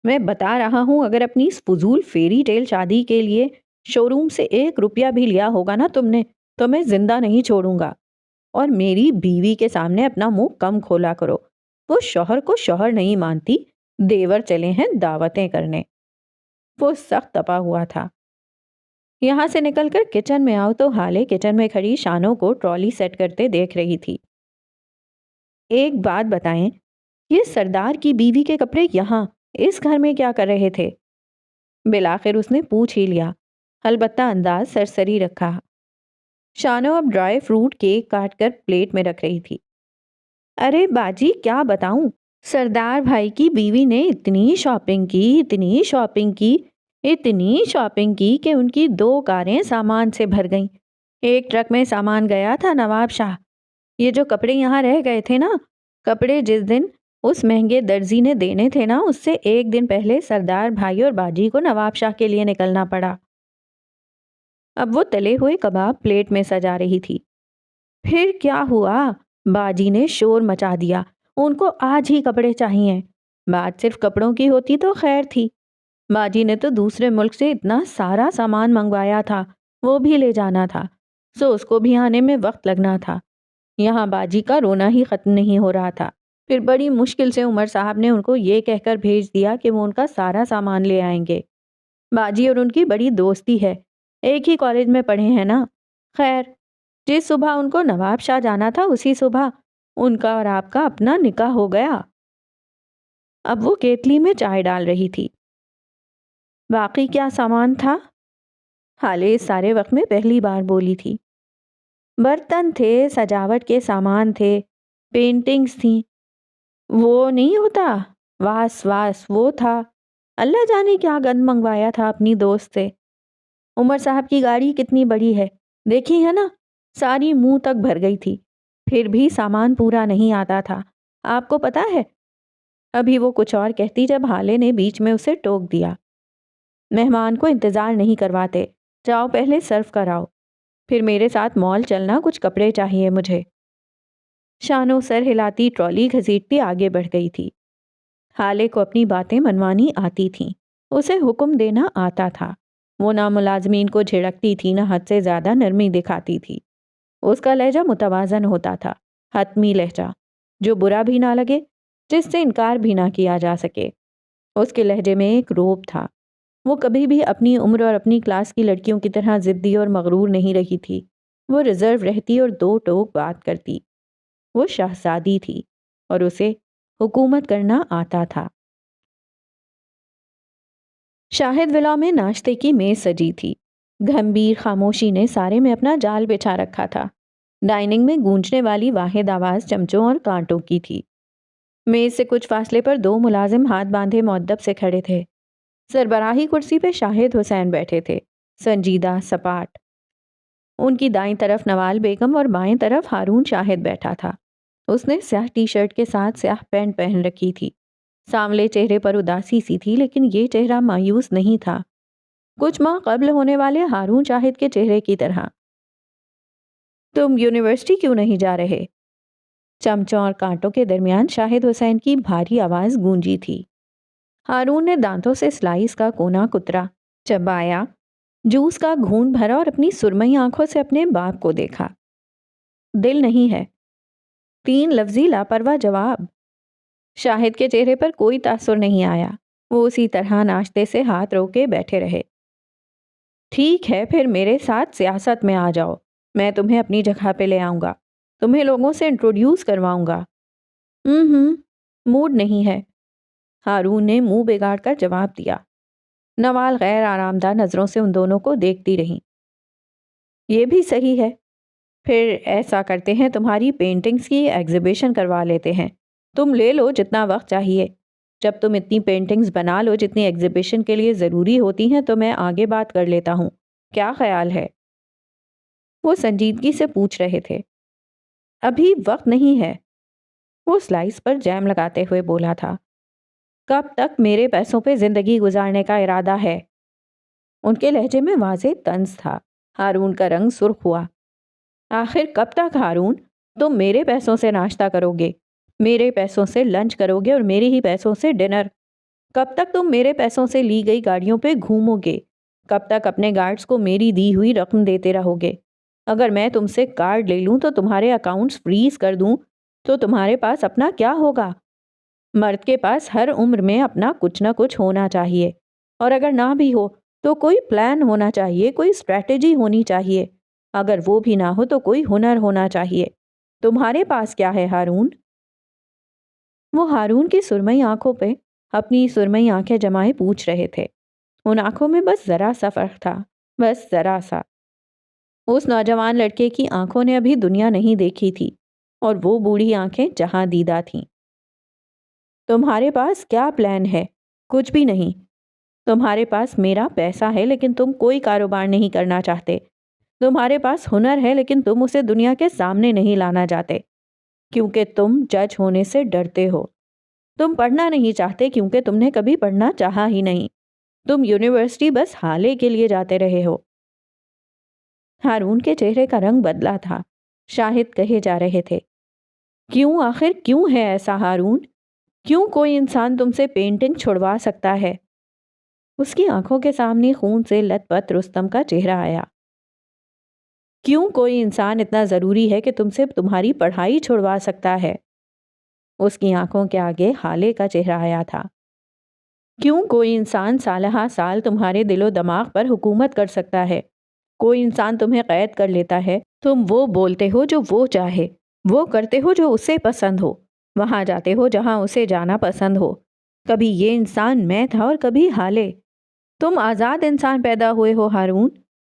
میں بتا رہا ہوں اگر اپنی اس فضول فیری ٹیل شادی کے لیے شو روم سے 1 روپیہ بھی لیا ہوگا نا تم نے، تو میں زندہ نہیں چھوڑوں گا۔ اور میری بیوی کے سامنے اپنا منہ کم کھولا کرو۔ وہ شوہر کو شوہر نہیں مانتی، دیور چلے ہیں دعوتیں کرنے۔ وہ سخت تپا ہوا تھا۔ یہاں سے نکل کر کچن میں آؤ تو ہالے کچن میں کھڑی شانوں کو ٹرالی سیٹ کرتے دیکھ رہی تھی۔ ایک بات بتائیں، یہ سردار کی بیوی کے کپڑے یہاں اس گھر میں کیا کر رہے تھے؟ بالآخر اس نے پوچھ ہی لیا، البتہ انداز سرسری رکھا۔ شانو اب ڈرائی فروٹ کیک کاٹ کر پلیٹ میں رکھ رہی تھی۔ ارے باجی کیا بتاؤں، سردار بھائی کی بیوی نے اتنی شاپنگ کی، اتنی شاپنگ کی، اتنی شاپنگ کی کہ ان کی 2 کاریں سامان سے بھر گئیں۔ ایک ٹرک میں سامان گیا تھا نواب شاہ۔ یہ جو کپڑے یہاں رہ گئے تھے نا، کپڑے جس دن اس مہنگے درزی نے دینے تھے نا، اس سے 1 دن پہلے سردار بھائی اور باجی کو نواب شاہ کے لیے نکلنا پڑا۔ اب وہ تلے ہوئے کباب پلیٹ میں سجا رہی تھی۔ پھر کیا ہوا؟ باجی نے شور مچا دیا، ان کو آج ہی کپڑے چاہیے۔ بات صرف کپڑوں کی ہوتی تو خیر تھی، باجی نے تو دوسرے ملک سے اتنا سارا سامان منگوایا تھا، وہ بھی لے جانا تھا، سو اس کو بھی آنے میں وقت لگنا تھا۔ یہاں باجی کا رونا ہی ختم نہیں ہو رہا تھا۔ پھر بڑی مشکل سے عمر صاحب نے ان کو یہ کہہ کر بھیج دیا کہ وہ ان کا سارا سامان لے آئیں گے۔ باجی اور ان کی بڑی دوستی ہے، ایک ہی کالج میں پڑھے ہیں نا۔ خیر، جس صبح ان کو نواب شاہ جانا تھا اسی صبح ان کا اور آپ کا اپنا نکاح ہو گیا۔ اب وہ کیتلی میں چائے ڈال رہی تھی۔ باقی کیا سامان تھا؟ حالے اس سارے وقت میں پہلی بار بولی تھی۔ برتن تھے، سجاوٹ کے سامان تھے، پینٹنگز تھیں۔ وہ نہیں ہوتا واس وہ تھا۔ اللہ جانے کیا گند منگوایا تھا اپنی دوست سے۔ عمر صاحب کی گاڑی کتنی بڑی ہے، دیکھی ہے نا، ساری منہ تک بھر گئی تھی، پھر بھی سامان پورا نہیں آتا تھا، آپ کو پتا ہے؟ ابھی وہ کچھ اور کہتی جب حالے نے بیچ میں اسے ٹوک دیا۔ مہمان کو انتظار نہیں کرواتے، جاؤ پہلے سرو کراؤ، پھر میرے ساتھ مال چلنا، کچھ کپڑے چاہیے مجھے۔ شانو سر ہلاتی ٹرالی گھسیٹتی آگے بڑھ گئی تھی۔ حالے کو اپنی باتیں منوانی آتی تھیں، اسے حکم دینا آتا تھا۔ وہ نہ ملازمین کو جھڑکتی تھی، نہ حد سے زیادہ نرمی دکھاتی تھی۔ اس کا لہجہ متوازن ہوتا تھا، حتمی لہجہ، جو برا بھی نہ لگے، جس سے انکار بھی نہ کیا جا سکے۔ اس کے لہجے میں ایک روب تھا۔ وہ کبھی بھی اپنی عمر اور اپنی کلاس کی لڑکیوں کی طرح ضدی اور مغرور نہیں رہی تھی۔ وہ ریزرو رہتی اور 2 ٹوک بات کرتی۔ وہ شہزادی تھی اور اسے حکومت کرنا آتا تھا۔ شاہد ولا میں ناشتے کی میز سجی تھی۔ گھمبیر خاموشی نے سارے میں اپنا جال بچھا رکھا تھا۔ ڈائننگ میں گونجنے والی واحد آواز چمچوں اور کانٹوں کی تھی۔ میز سے کچھ فاصلے پر دو ملازم ہاتھ باندھے مؤدب سے کھڑے تھے۔ سربراہی کرسی پہ شاہد حسین بیٹھے تھے، سنجیدہ، سپاٹ۔ ان کی دائیں طرف نوال بیگم اور بائیں طرف ہارون شاہد بیٹھا تھا۔ اس نے سیاہ ٹی شرٹ کے ساتھ سیاہ پینٹ پہن رکھی تھی۔ سانولے چہرے پر اداسی سی تھی، لیکن یہ چہرہ مایوس نہیں تھا، کچھ ماہ قبل ہونے والے ہارون شاہد کے چہرے کی طرح۔ تم یونیورسٹی کیوں نہیں جا رہے؟ چمچوں اور کانٹوں کے درمیان شاہد حسین کی بھاری آواز گونجی تھی۔ ہارون نے دانتوں سے سلائس کا کونا کترا، چبایا، جوس کا گھونٹ بھرا اور اپنی سرمئی آنکھوں سے اپنے باپ کو دیکھا۔ دل نہیں ہے، 3 لفظی لاپرواہ جواب۔ شاہد کے چہرے پر کوئی تاثر نہیں آیا، وہ اسی طرح ناشتے سے ہاتھ روکے بیٹھے رہے۔ ٹھیک ہے، پھر میرے ساتھ سیاست میں آ جاؤ، میں تمہیں اپنی جگہ پہ لے آؤں گا، تمہیں لوگوں سے انٹروڈیوس کرواؤں گا۔ موڈ نہیں ہے، ہارون نے منہ بگاڑ کر جواب دیا۔ نوال غیر آرام دہ نظروں سے ان دونوں کو دیکھتی رہی۔ یہ بھی صحیح ہے، پھر ایسا کرتے ہیں، تمہاری پینٹنگز کی ایگزیبیشن کروا لیتے ہیں، تم لے لو جتنا وقت چاہیے۔ جب تم اتنی پینٹنگز بنا لو جتنی ایگزیبیشن کے لیے ضروری ہوتی ہیں تو میں آگے بات کر لیتا ہوں، کیا خیال ہے؟ وہ سنجیدگی سے پوچھ رہے تھے۔ ابھی وقت نہیں ہے، وہ سلائس پر جیم لگاتے ہوئے بولا تھا۔ کب تک میرے پیسوں پہ زندگی گزارنے کا ارادہ ہے؟ ان کے لہجے میں واضح طنز تھا۔ ہارون کا رنگ سرخ ہوا۔ آخر کب تک ہارون؟ تم میرے پیسوں سے ناشتہ کرو گے، میرے پیسوں سے لنچ کرو گے اور میرے ہی پیسوں سے ڈنر۔ کب تک تم میرے پیسوں سے لی گئی گاڑیوں پہ گھومو گے؟ کب تک اپنے گارڈز کو میری دی ہوئی رقم دیتے رہو گے؟ اگر میں تم سے کارڈ لے لوں تو تمہارے اکاؤنٹس فریز کر دوں تو تمہارے پاس اپنا کیا ہوگا؟ مرد کے پاس ہر عمر میں اپنا کچھ نہ کچھ ہونا چاہیے، اور اگر نہ بھی ہو تو کوئی پلان ہونا چاہیے، کوئی اسٹریٹجی ہونی چاہیے، اگر وہ بھی نہ ہو تو کوئی ہنر ہونا چاہیے۔ تمہارے پاس کیا ہے ہارون؟ وہ ہارون کی سرمئی آنکھوں پہ اپنی سرمئی آنکھیں جمائے پوچھ رہے تھے۔ ان آنکھوں میں بس ذرا سا فرق تھا، بس ذرا سا۔ اس نوجوان لڑکے کی آنکھوں نے ابھی دنیا نہیں دیکھی تھی، اور وہ بوڑھی آنکھیں جہاں دیدہ تھیں۔ تمہارے پاس کیا پلان ہے؟ کچھ بھی نہیں۔ تمہارے پاس میرا پیسہ ہے لیکن تم کوئی کاروبار نہیں کرنا چاہتے۔ تمہارے پاس ہنر ہے لیکن تم اسے دنیا کے سامنے نہیں لانا چاہتے، کیونکہ تم جج ہونے سے ڈرتے ہو۔ تم پڑھنا نہیں چاہتے کیونکہ تم نے کبھی پڑھنا چاہا ہی نہیں۔ تم یونیورسٹی بس حالے کے لیے جاتے رہے ہو۔ ہارون کے چہرے کا رنگ بدلا تھا۔ شاہد کہے جا رہے تھے، کیوں؟ آخر کیوں ہے ایسا ہارون؟ کیوں کوئی انسان تم سے پینٹنگ چھڑوا سکتا ہے؟ اس کی آنکھوں کے سامنے خون سے لت پت رستم کا چہرہ آیا۔ کیوں کوئی انسان اتنا ضروری ہے کہ تم سے تمہاری پڑھائی چھڑوا سکتا ہے؟ اس کی آنکھوں کے آگے حالے کا چہرہ آیا تھا۔ کیوں کوئی انسان سالہ سال تمہارے دل و دماغ پر حکومت کر سکتا ہے؟ کوئی انسان تمہیں قید کر لیتا ہے، تم وہ بولتے ہو جو وہ چاہے، وہ کرتے ہو جو اسے پسند ہو، وہاں جاتے ہو جہاں اسے جانا پسند ہو۔ کبھی یہ انسان میں تھا اور کبھی حالے۔ تم آزاد انسان پیدا ہوئے ہو ہارون۔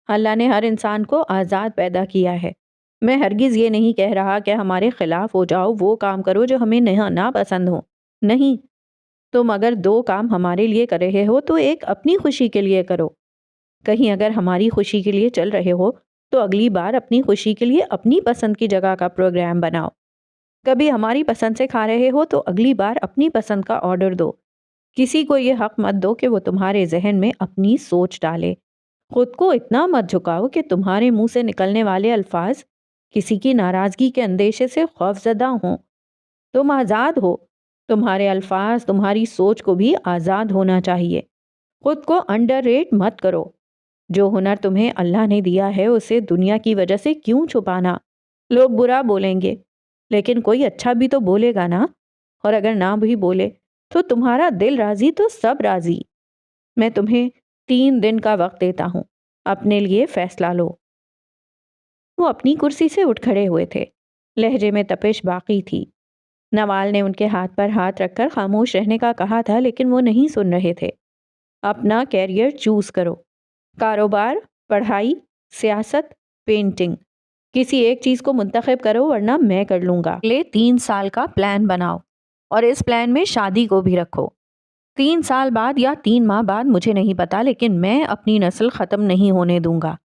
اللہ نے ہر انسان کو آزاد پیدا کیا ہے۔ میں ہرگز یہ نہیں کہہ رہا کہ ہمارے خلاف ہو جاؤ، وہ کام کرو جو ہمیں نہ پسند ہو، نہیں۔ تم اگر 2 کام ہمارے لیے کر رہے ہو تو ایک اپنی خوشی کے لیے کرو۔ کہیں اگر ہماری خوشی کے لیے چل رہے ہو تو اگلی بار اپنی خوشی کے لیے اپنی پسند کی جگہ کا پروگرام بناؤ۔ کبھی ہماری پسند سے کھا رہے ہو تو اگلی بار اپنی پسند کا آرڈر دو۔ کسی کو یہ حق مت دو کہ وہ تمہارے ذہن میں اپنی سوچ ڈالے۔ خود کو اتنا مت جھکاؤ کہ تمہارے منہ سے نکلنے والے الفاظ کسی کی ناراضگی کے اندیشے سے خوف زدہ ہوں۔ تم آزاد ہو، تمہارے الفاظ، تمہاری سوچ کو بھی آزاد ہونا چاہیے۔ خود کو انڈر ریٹ مت کرو۔ جو ہنر تمہیں اللہ نے دیا ہے اسے دنیا کی وجہ سے کیوں چھپانا؟ لوگ برا بولیں گے لیکن کوئی اچھا بھی تو بولے گا نا، اور اگر نہ بھی بولے تو تمہارا دل راضی تو سب راضی۔ میں تمہیں 3 دن کا وقت دیتا ہوں، اپنے لیے فیصلہ لو۔ وہ اپنی کرسی سے اٹھ کھڑے ہوئے تھے، لہجے میں تپش باقی تھی۔ نوال نے ان کے ہاتھ پر ہاتھ رکھ کر خاموش رہنے کا کہا تھا لیکن وہ نہیں سن رہے تھے۔ اپنا کیریئر چوز کرو، کاروبار پڑھائی، سیاست، پینٹنگ، کسی ایک چیز کو منتخب کرو ورنہ میں کر لوں گا۔ اگلے 3 سال کا پلان بناؤ اور اس پلان میں شادی کو بھی رکھو۔ 3 سال بعد یا 3 ماہ بعد مجھے نہیں پتا، لیکن میں اپنی نسل ختم نہیں ہونے دوں گا۔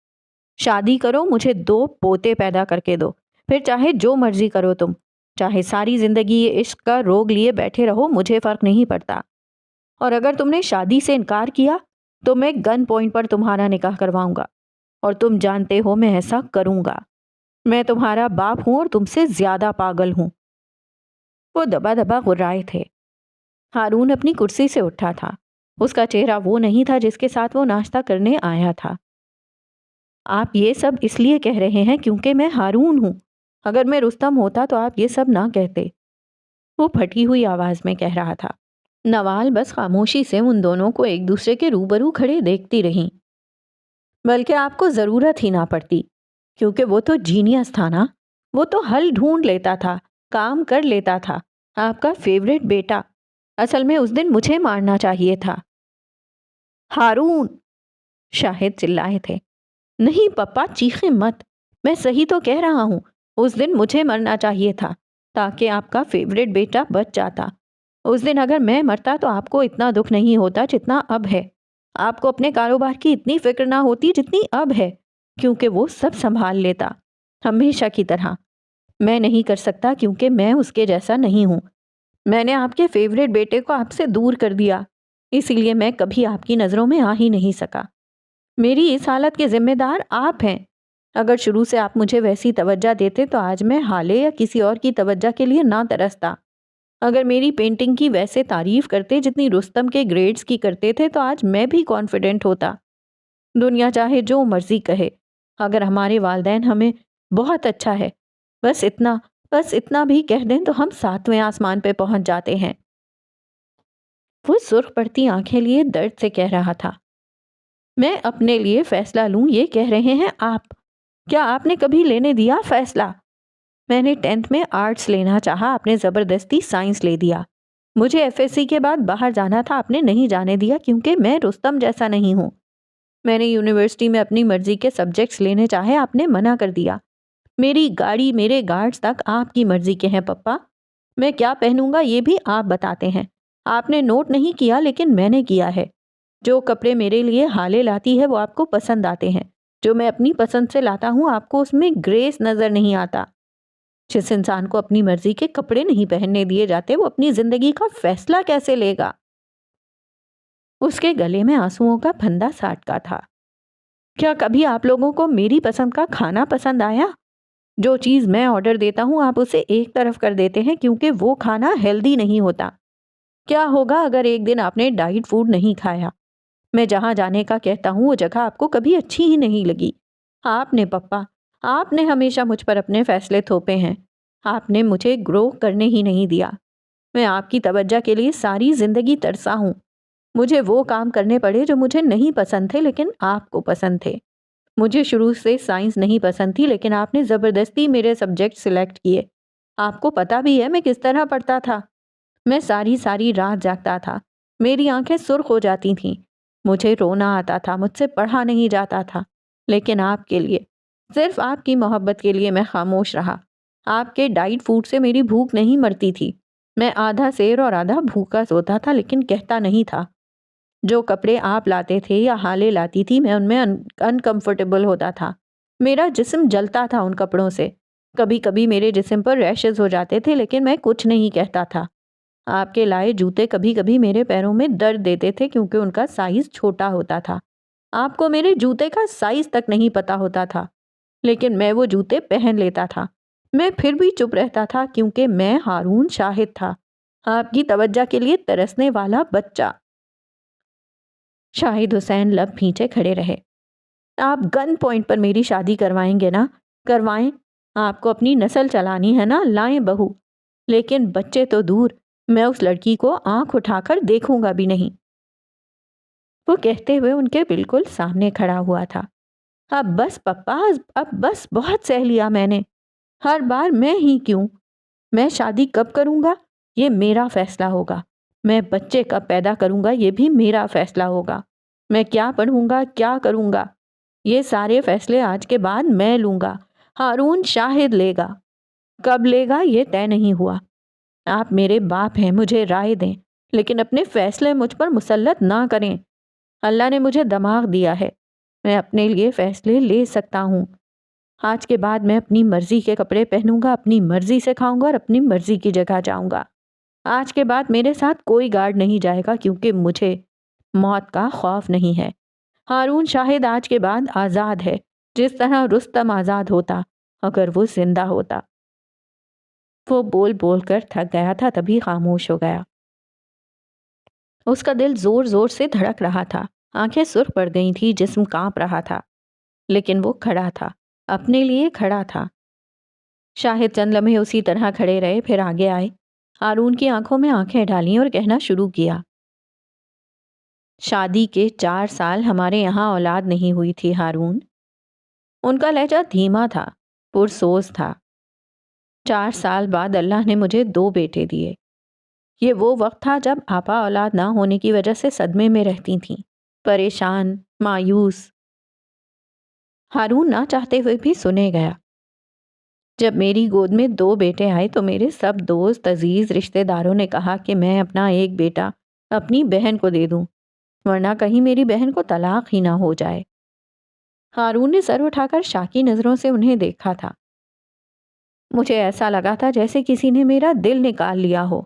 شادی کرو، مجھے 2 پوتے پیدا کر کے دو، پھر چاہے جو مرضی کرو تم، چاہے ساری زندگی یہ عشق کا روگ لیے بیٹھے رہو، مجھے فرق نہیں پڑتا۔ اور اگر تم نے شادی سے انکار کیا تو میں گن پوائنٹ پر تمہارا نکاح کرواؤں گا، اور تم جانتے ہو میں ایسا کروں گا۔ میں تمہارا باپ ہوں اور تم سے زیادہ پاگل ہوں۔ وہ دبا دبا غرائے تھے۔ ہارون اپنی کرسی سے اٹھا تھا۔ اس کا چہرہ وہ نہیں تھا جس کے ساتھ وہ ناشتہ کرنے آیا تھا۔ آپ یہ سب اس لیے کہہ رہے ہیں کیونکہ میں ہارون ہوں۔ اگر میں رستم ہوتا تو آپ یہ سب نہ کہتے، وہ پھٹی ہوئی آواز میں کہہ رہا تھا۔ نوال بس خاموشی سے ان دونوں کو ایک دوسرے کے روبرو کھڑے دیکھتی رہیں، بلکہ آپ کو ضرورت ہی نہ پڑتی، کیونکہ وہ تو جینیس تھا نا، وہ تو حل ڈھونڈ لیتا تھا، کام کر لیتا تھا۔ آپ کا فیوریٹ بیٹا، اصل میں اس دن مجھے مارنا چاہیے تھا۔ ہارون! شاہد چلائے تھے۔ نہیں پپا، چیخیں مت، میں صحیح تو کہہ رہا ہوں، اس دن مجھے مرنا چاہیے تھا تاکہ آپ کا فیوریٹ بیٹا بچ جاتا۔ اس دن اگر میں مرتا تو آپ کو اتنا دکھ نہیں ہوتا جتنا اب ہے، آپ کو اپنے کاروبار کی اتنی فکر نہ ہوتی جتنی اب ہے، کیونکہ وہ سب سنبھال لیتا، ہمیشہ کی طرح۔ میں نہیں کر سکتا کیونکہ میں اس کے جیسا نہیں ہوں۔ میں نے آپ کے فیوریٹ بیٹے کو آپ سے دور کر دیا، اسی لیے میں کبھی آپ کی نظروں میں آ ہی نہیں سکا۔ میری اس حالت کے ذمہ دار آپ ہیں۔ اگر شروع سے آپ مجھے ویسی توجہ دیتے تو آج میں حالے یا کسی اور کی توجہ کے لیے نہ ترستا۔ اگر میری پینٹنگ کی ویسے تعریف کرتے جتنی رستم کے گریڈز کی کرتے تھے تو آج میں بھی کانفیڈنٹ ہوتا۔ دنیا چاہے جو مرضی کہے، اگر ہمارے والدین ہمیں بہت اچھا ہے، بس اتنا بھی کہہ دیں تو ہم 7ویں آسمان پہ پہنچ جاتے ہیں۔ وہ سرخ پڑتی آنکھیں لیے درد سے کہہ رہا تھا۔ میں اپنے لیے فیصلہ لوں یہ کہہ رہے ہیں آپ؟ کیا آپ نے کبھی لینے دیا فیصلہ؟ میں نے 10th میں آرٹس لینا چاہا، آپ نے زبردستی سائنس لے دیا۔ مجھے FSC کے بعد باہر جانا تھا، آپ نے نہیں جانے دیا کیونکہ میں رستم جیسا نہیں ہوں۔ میں نے یونیورسٹی میں اپنی مرضی کے سبجیکٹس لینے چاہے، آپ نے منع کر دیا۔ میری گاڑی، میرے گارڈز تک آپ کی مرضی کے ہیں پپا۔ میں کیا پہنوں گا یہ بھی آپ بتاتے ہیں۔ آپ نے نوٹ نہیں کیا لیکن میں نے کیا ہے۔ جو کپڑے میرے لیے حالے لاتی ہے وہ آپ کو پسند آتے ہیں، جو میں اپنی پسند سے لاتا ہوں آپ کو اس میں گریس نظر نہیں آتا۔ جس انسان کو اپنی مرضی کے کپڑے نہیں پہننے دیے جاتے وہ اپنی زندگی کا فیصلہ کیسے لے گا؟ اس کے گلے میں آنسوؤں کا پھندا ساٹکا تھا۔ کیا کبھی آپ لوگوں کو میری پسند کا کھانا پسند آیا؟ جو چیز میں آرڈر دیتا ہوں آپ اسے ایک طرف کر دیتے ہیں کیونکہ وہ کھانا ہیلدی نہیں ہوتا۔ کیا ہوگا اگر ایک دن آپ نے ڈائٹ فوڈ نہیں کھایا؟ میں جہاں جانے کا کہتا ہوں وہ جگہ آپ کو کبھی اچھی ہی نہیں لگی۔ آپ نے پپا، آپ نے ہمیشہ مجھ پر اپنے فیصلے تھوپے ہیں۔ آپ نے مجھے گرو کرنے ہی نہیں دیا۔ میں آپ کی توجہ کے لیے ساری زندگی ترسا ہوں۔ مجھے وہ کام کرنے پڑے جو مجھے نہیں پسند تھے لیکن آپ کو پسند تھے۔ مجھے شروع سے سائنس نہیں پسند تھی لیکن آپ نے زبردستی میرے سبجیکٹ سلیکٹ کیے۔ آپ کو پتا بھی ہے میں کس طرح پڑھتا تھا۔ میں ساری رات جاگتا تھا، میری آنکھیں سرخ ہو جاتی تھیں، مجھے رونا آتا تھا، مجھ سے پڑھا نہیں جاتا تھا، لیکن آپ کے لیے، صرف آپ کی محبت کے لیے میں خاموش رہا۔ آپ کے ڈائٹ فوڈ سے میری بھوک نہیں مرتی تھی۔ میں آدھا سیر اور آدھا بھوکا سوتا تھا لیکن کہتا نہیں تھا۔ جو کپڑے آپ لاتے تھے یا حالے لاتی تھی میں ان میں انکمفرٹیبل ہوتا تھا۔ میرا جسم جلتا تھا ان کپڑوں سے۔ کبھی کبھی میرے جسم پر ریشز ہو جاتے تھے لیکن میں کچھ نہیں کہتا تھا۔ آپ کے لائے جوتے کبھی کبھی میرے پیروں میں درد دیتے تھے کیونکہ ان کا سائز چھوٹا ہوتا تھا۔ آپ کو میرے جوتے کا سائز تک نہیں پتا ہوتا تھا، لیکن میں وہ جوتے پہن لیتا تھا۔ میں پھر بھی چپ رہتا تھا کیونکہ میں ہارون شاہد تھا، آپ کی توجہ کے لیے ترسنے والا بچہ۔ شاہد حسین لب بھینچے کھڑے رہے۔ آپ گن پوائنٹ پر میری شادی کروائیں گے نا؟ کروائیں۔ آپ کو اپنی نسل چلانی ہے نا؟ لائیں بہو۔ لیکن بچے تو دور، میں اس لڑکی کو آنکھ اٹھا کر دیکھوں گا بھی نہیں۔ وہ کہتے ہوئے ان کے بالکل سامنے کھڑا ہوا تھا۔ اب بس پپا، اب بس بہت سہ لیا میں نے۔ ہر بار میں ہی کیوں؟ میں شادی کب کروں گا یہ میرا فیصلہ ہوگا۔ میں بچے کب پیدا کروں گا یہ بھی میرا فیصلہ ہوگا۔ میں کیا پڑھوں گا، کیا کروں گا، یہ سارے فیصلے آج کے بعد میں لوں گا، ہارون شاہد لے گا۔ کب لے گا یہ طے نہیں ہوا۔ آپ میرے باپ ہیں، مجھے رائے دیں، لیکن اپنے فیصلے مجھ پر مسلط نہ کریں۔ اللہ نے مجھے دماغ دیا ہے، میں اپنے لیے فیصلے لے سکتا ہوں۔ آج کے بعد میں اپنی مرضی کے کپڑے پہنوں گا، اپنی مرضی سے کھاؤں گا اور اپنی مرضی کی جگہ جاؤں گا۔ آج کے بعد میرے ساتھ کوئی گارڈ نہیں جائے گا، کیونکہ مجھے موت کا خوف نہیں ہے۔ ہارون شاہد آج کے بعد آزاد ہے، جس طرح رستم آزاد ہوتا اگر وہ زندہ ہوتا۔ وہ بول بول کر تھک گیا تھا، تبھی خاموش ہو گیا۔ اس کا دل زور زور سے دھڑک رہا تھا، آنکھیں سرخ پڑ گئی تھی، جسم کانپ رہا تھا، لیکن وہ کھڑا تھا، اپنے لیے کھڑا تھا۔ شاہد چند لمحے اسی طرح کھڑے رہے، پھر آگے آئے، ہارون کی آنکھوں میں آنکھیں ڈالیں اور کہنا شروع کیا۔ شادی کے 4 سال ہمارے یہاں اولاد نہیں ہوئی تھی ہارون۔ ان کا لہجہ دھیما تھا، پرسوز تھا۔ 4 سال بعد اللہ نے مجھے 2 بیٹے دیے۔ یہ وہ وقت تھا جب آپا اولاد نہ ہونے کی وجہ سے صدمے میں رہتی تھیں، پریشان، مایوس۔ ہارون نہ چاہتے ہوئے بھی سنے گیا۔ جب میری گود میں 2 بیٹے آئے تو میرے سب دوست، عزیز، رشتہ داروں نے کہا کہ میں اپنا ایک بیٹا اپنی بہن کو دے دوں، ورنہ کہیں میری بہن کو طلاق ہی نہ ہو جائے۔ ہارون نے سر اٹھا کر شاکی نظروں سے انہیں دیکھا تھا۔ مجھے ایسا لگا تھا جیسے کسی نے میرا دل نکال لیا ہو۔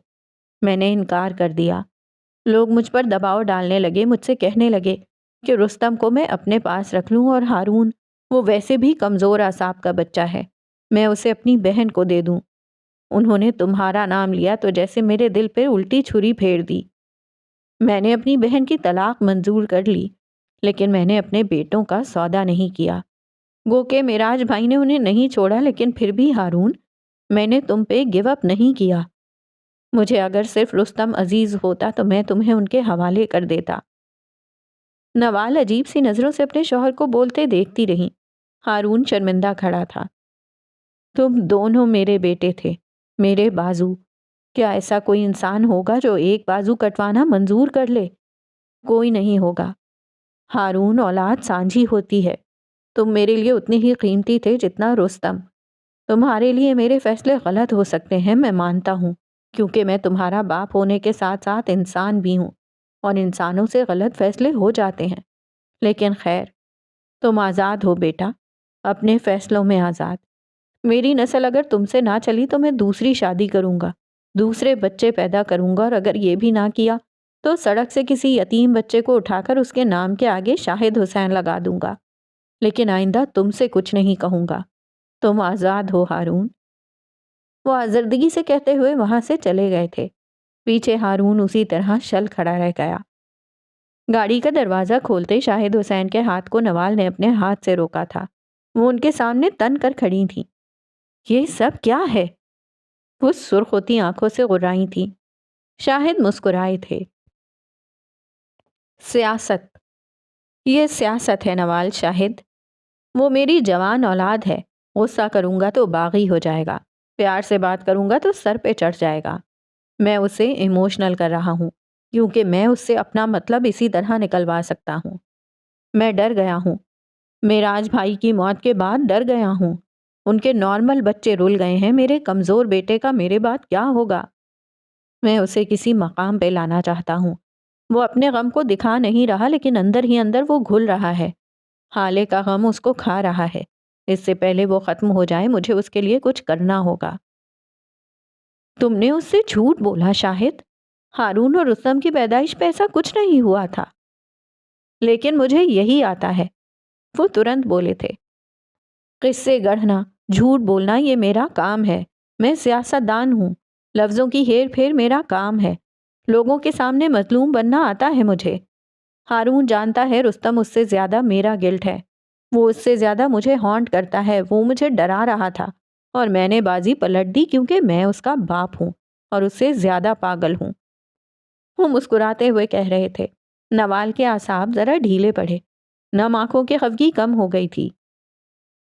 میں نے انکار کر دیا۔ لوگ مجھ پر دباؤ ڈالنے لگے، مجھ سے کہنے لگے کہ رستم کو میں اپنے پاس رکھ لوں، اور ہارون، وہ ویسے بھی کمزور اعصاب کا بچہ ہے، میں اسے اپنی بہن کو دے دوں۔ انہوں نے تمہارا نام لیا تو جیسے میرے دل پہ الٹی چھری پھیر دی۔ میں نے اپنی بہن کی طلاق منظور کر لی، لیکن میں نے اپنے بیٹوں کا سودا نہیں کیا۔ گو کہ معراج بھائی نے انہیں نہیں چھوڑا، لیکن پھر بھی ہارون، میں نے تم پہ گیو اپ نہیں کیا۔ مجھے اگر صرف رستم عزیز ہوتا تو میں تمہیں ان کے حوالے کر دیتا۔ نوال عجیب سی نظروں سے اپنے شوہر کو بولتے دیکھتی رہی۔ ہارون شرمندہ کھڑا تھا۔ تم دونوں میرے بیٹے تھے، میرے بازو۔ کیا ایسا کوئی انسان ہوگا جو ایک بازو کٹوانا منظور کر لے؟ کوئی نہیں ہوگا۔ ہارون، اولاد سانجھی ہوتی ہے۔ تم میرے لیے اتنے ہی قیمتی تھے جتنا رستم۔ تمہارے لیے میرے فیصلے غلط ہو سکتے ہیں، میں مانتا ہوں، کیونکہ میں تمہارا باپ ہونے کے ساتھ ساتھ انسان بھی ہوں، اور انسانوں سے غلط فیصلے ہو جاتے ہیں۔ لیکن خیر، تم آزاد ہو بیٹا، اپنے فیصلوں میں آزاد۔ میری نسل اگر تم سے نہ چلی تو میں دوسری شادی کروں گا، دوسرے بچے پیدا کروں گا، اور اگر یہ بھی نہ کیا تو سڑک سے کسی یتیم بچے کو اٹھا کر اس کے نام کے آگے شاہد حسین لگا دوں گا۔ لیکن آئندہ تم سے کچھ نہیں کہوں گا۔ تم آزاد ہو ہارون۔ وہ آزردگی سے کہتے ہوئے وہاں سے چلے گئے تھے۔ پیچھے ہارون اسی طرح شل کھڑا رہ گیا۔ گاڑی کا دروازہ کھولتے شاہد حسین کے ہاتھ کو نوال نے اپنے ہاتھ سے روکا تھا۔ وہ ان کے سامنے تن کر کھڑی تھیں۔ یہ سب کیا ہے؟ وہ سرخ ہوتی آنکھوں سے غرائی تھیں۔ شاہد مسکرائے تھے۔ سیاست، یہ سیاست ہے نوال شاہد۔ وہ میری جوان اولاد ہے، غصہ کروں گا تو باغی ہو جائے گا، پیار سے بات کروں گا تو سر پہ چڑھ جائے گا۔ میں اسے ایموشنل کر رہا ہوں، کیونکہ میں اس سے اپنا مطلب اسی طرح نکلوا سکتا ہوں۔ میں ڈر گیا ہوں، معراج بھائی کی موت کے بعد ڈر گیا ہوں۔ ان کے نارمل بچے رل گئے ہیں، میرے کمزور بیٹے کا میرے بعد کیا ہوگا؟ میں اسے کسی مقام پہ لانا چاہتا ہوں۔ وہ اپنے غم کو دکھا نہیں رہا، لیکن اندر ہی اندر وہ گھل رہا ہے۔ حالے کا غم اس کو کھا رہا ہے۔ اس سے پہلے وہ ختم ہو جائے مجھے اس کے لیے کچھ کرنا ہوگا۔ تم نے اس سے جھوٹ بولا شاہد۔ ہارون اور رستم کی پیدائش پہ ایسا کچھ نہیں ہوا تھا۔ لیکن مجھے یہی آتا ہے، وہ ترنت بولے تھے۔ قصے گڑھنا، جھوٹ بولنا یہ میرا کام ہے۔ میں سیاست دان ہوں، لفظوں کی ہیر پھیر میرا کام ہے۔ لوگوں کے سامنے مظلوم بننا آتا ہے مجھے۔ ہارون جانتا ہے رستم اس سے زیادہ میرا گلٹ ہے، وہ اس سے زیادہ مجھے ہانٹ کرتا ہے، وہ مجھے ڈرا رہا تھا، اور میں نے بازی پلٹ دی کیونکہ میں اس کا باپ ہوں اور اس سے زیادہ پاگل ہوں۔ وہ مسکراتے ہوئے کہہ رہے تھے۔ نوال کے اعصاب ذرا ڈھیلے پڑے، نم آنکھوں کی خفگی کم ہو گئی تھی۔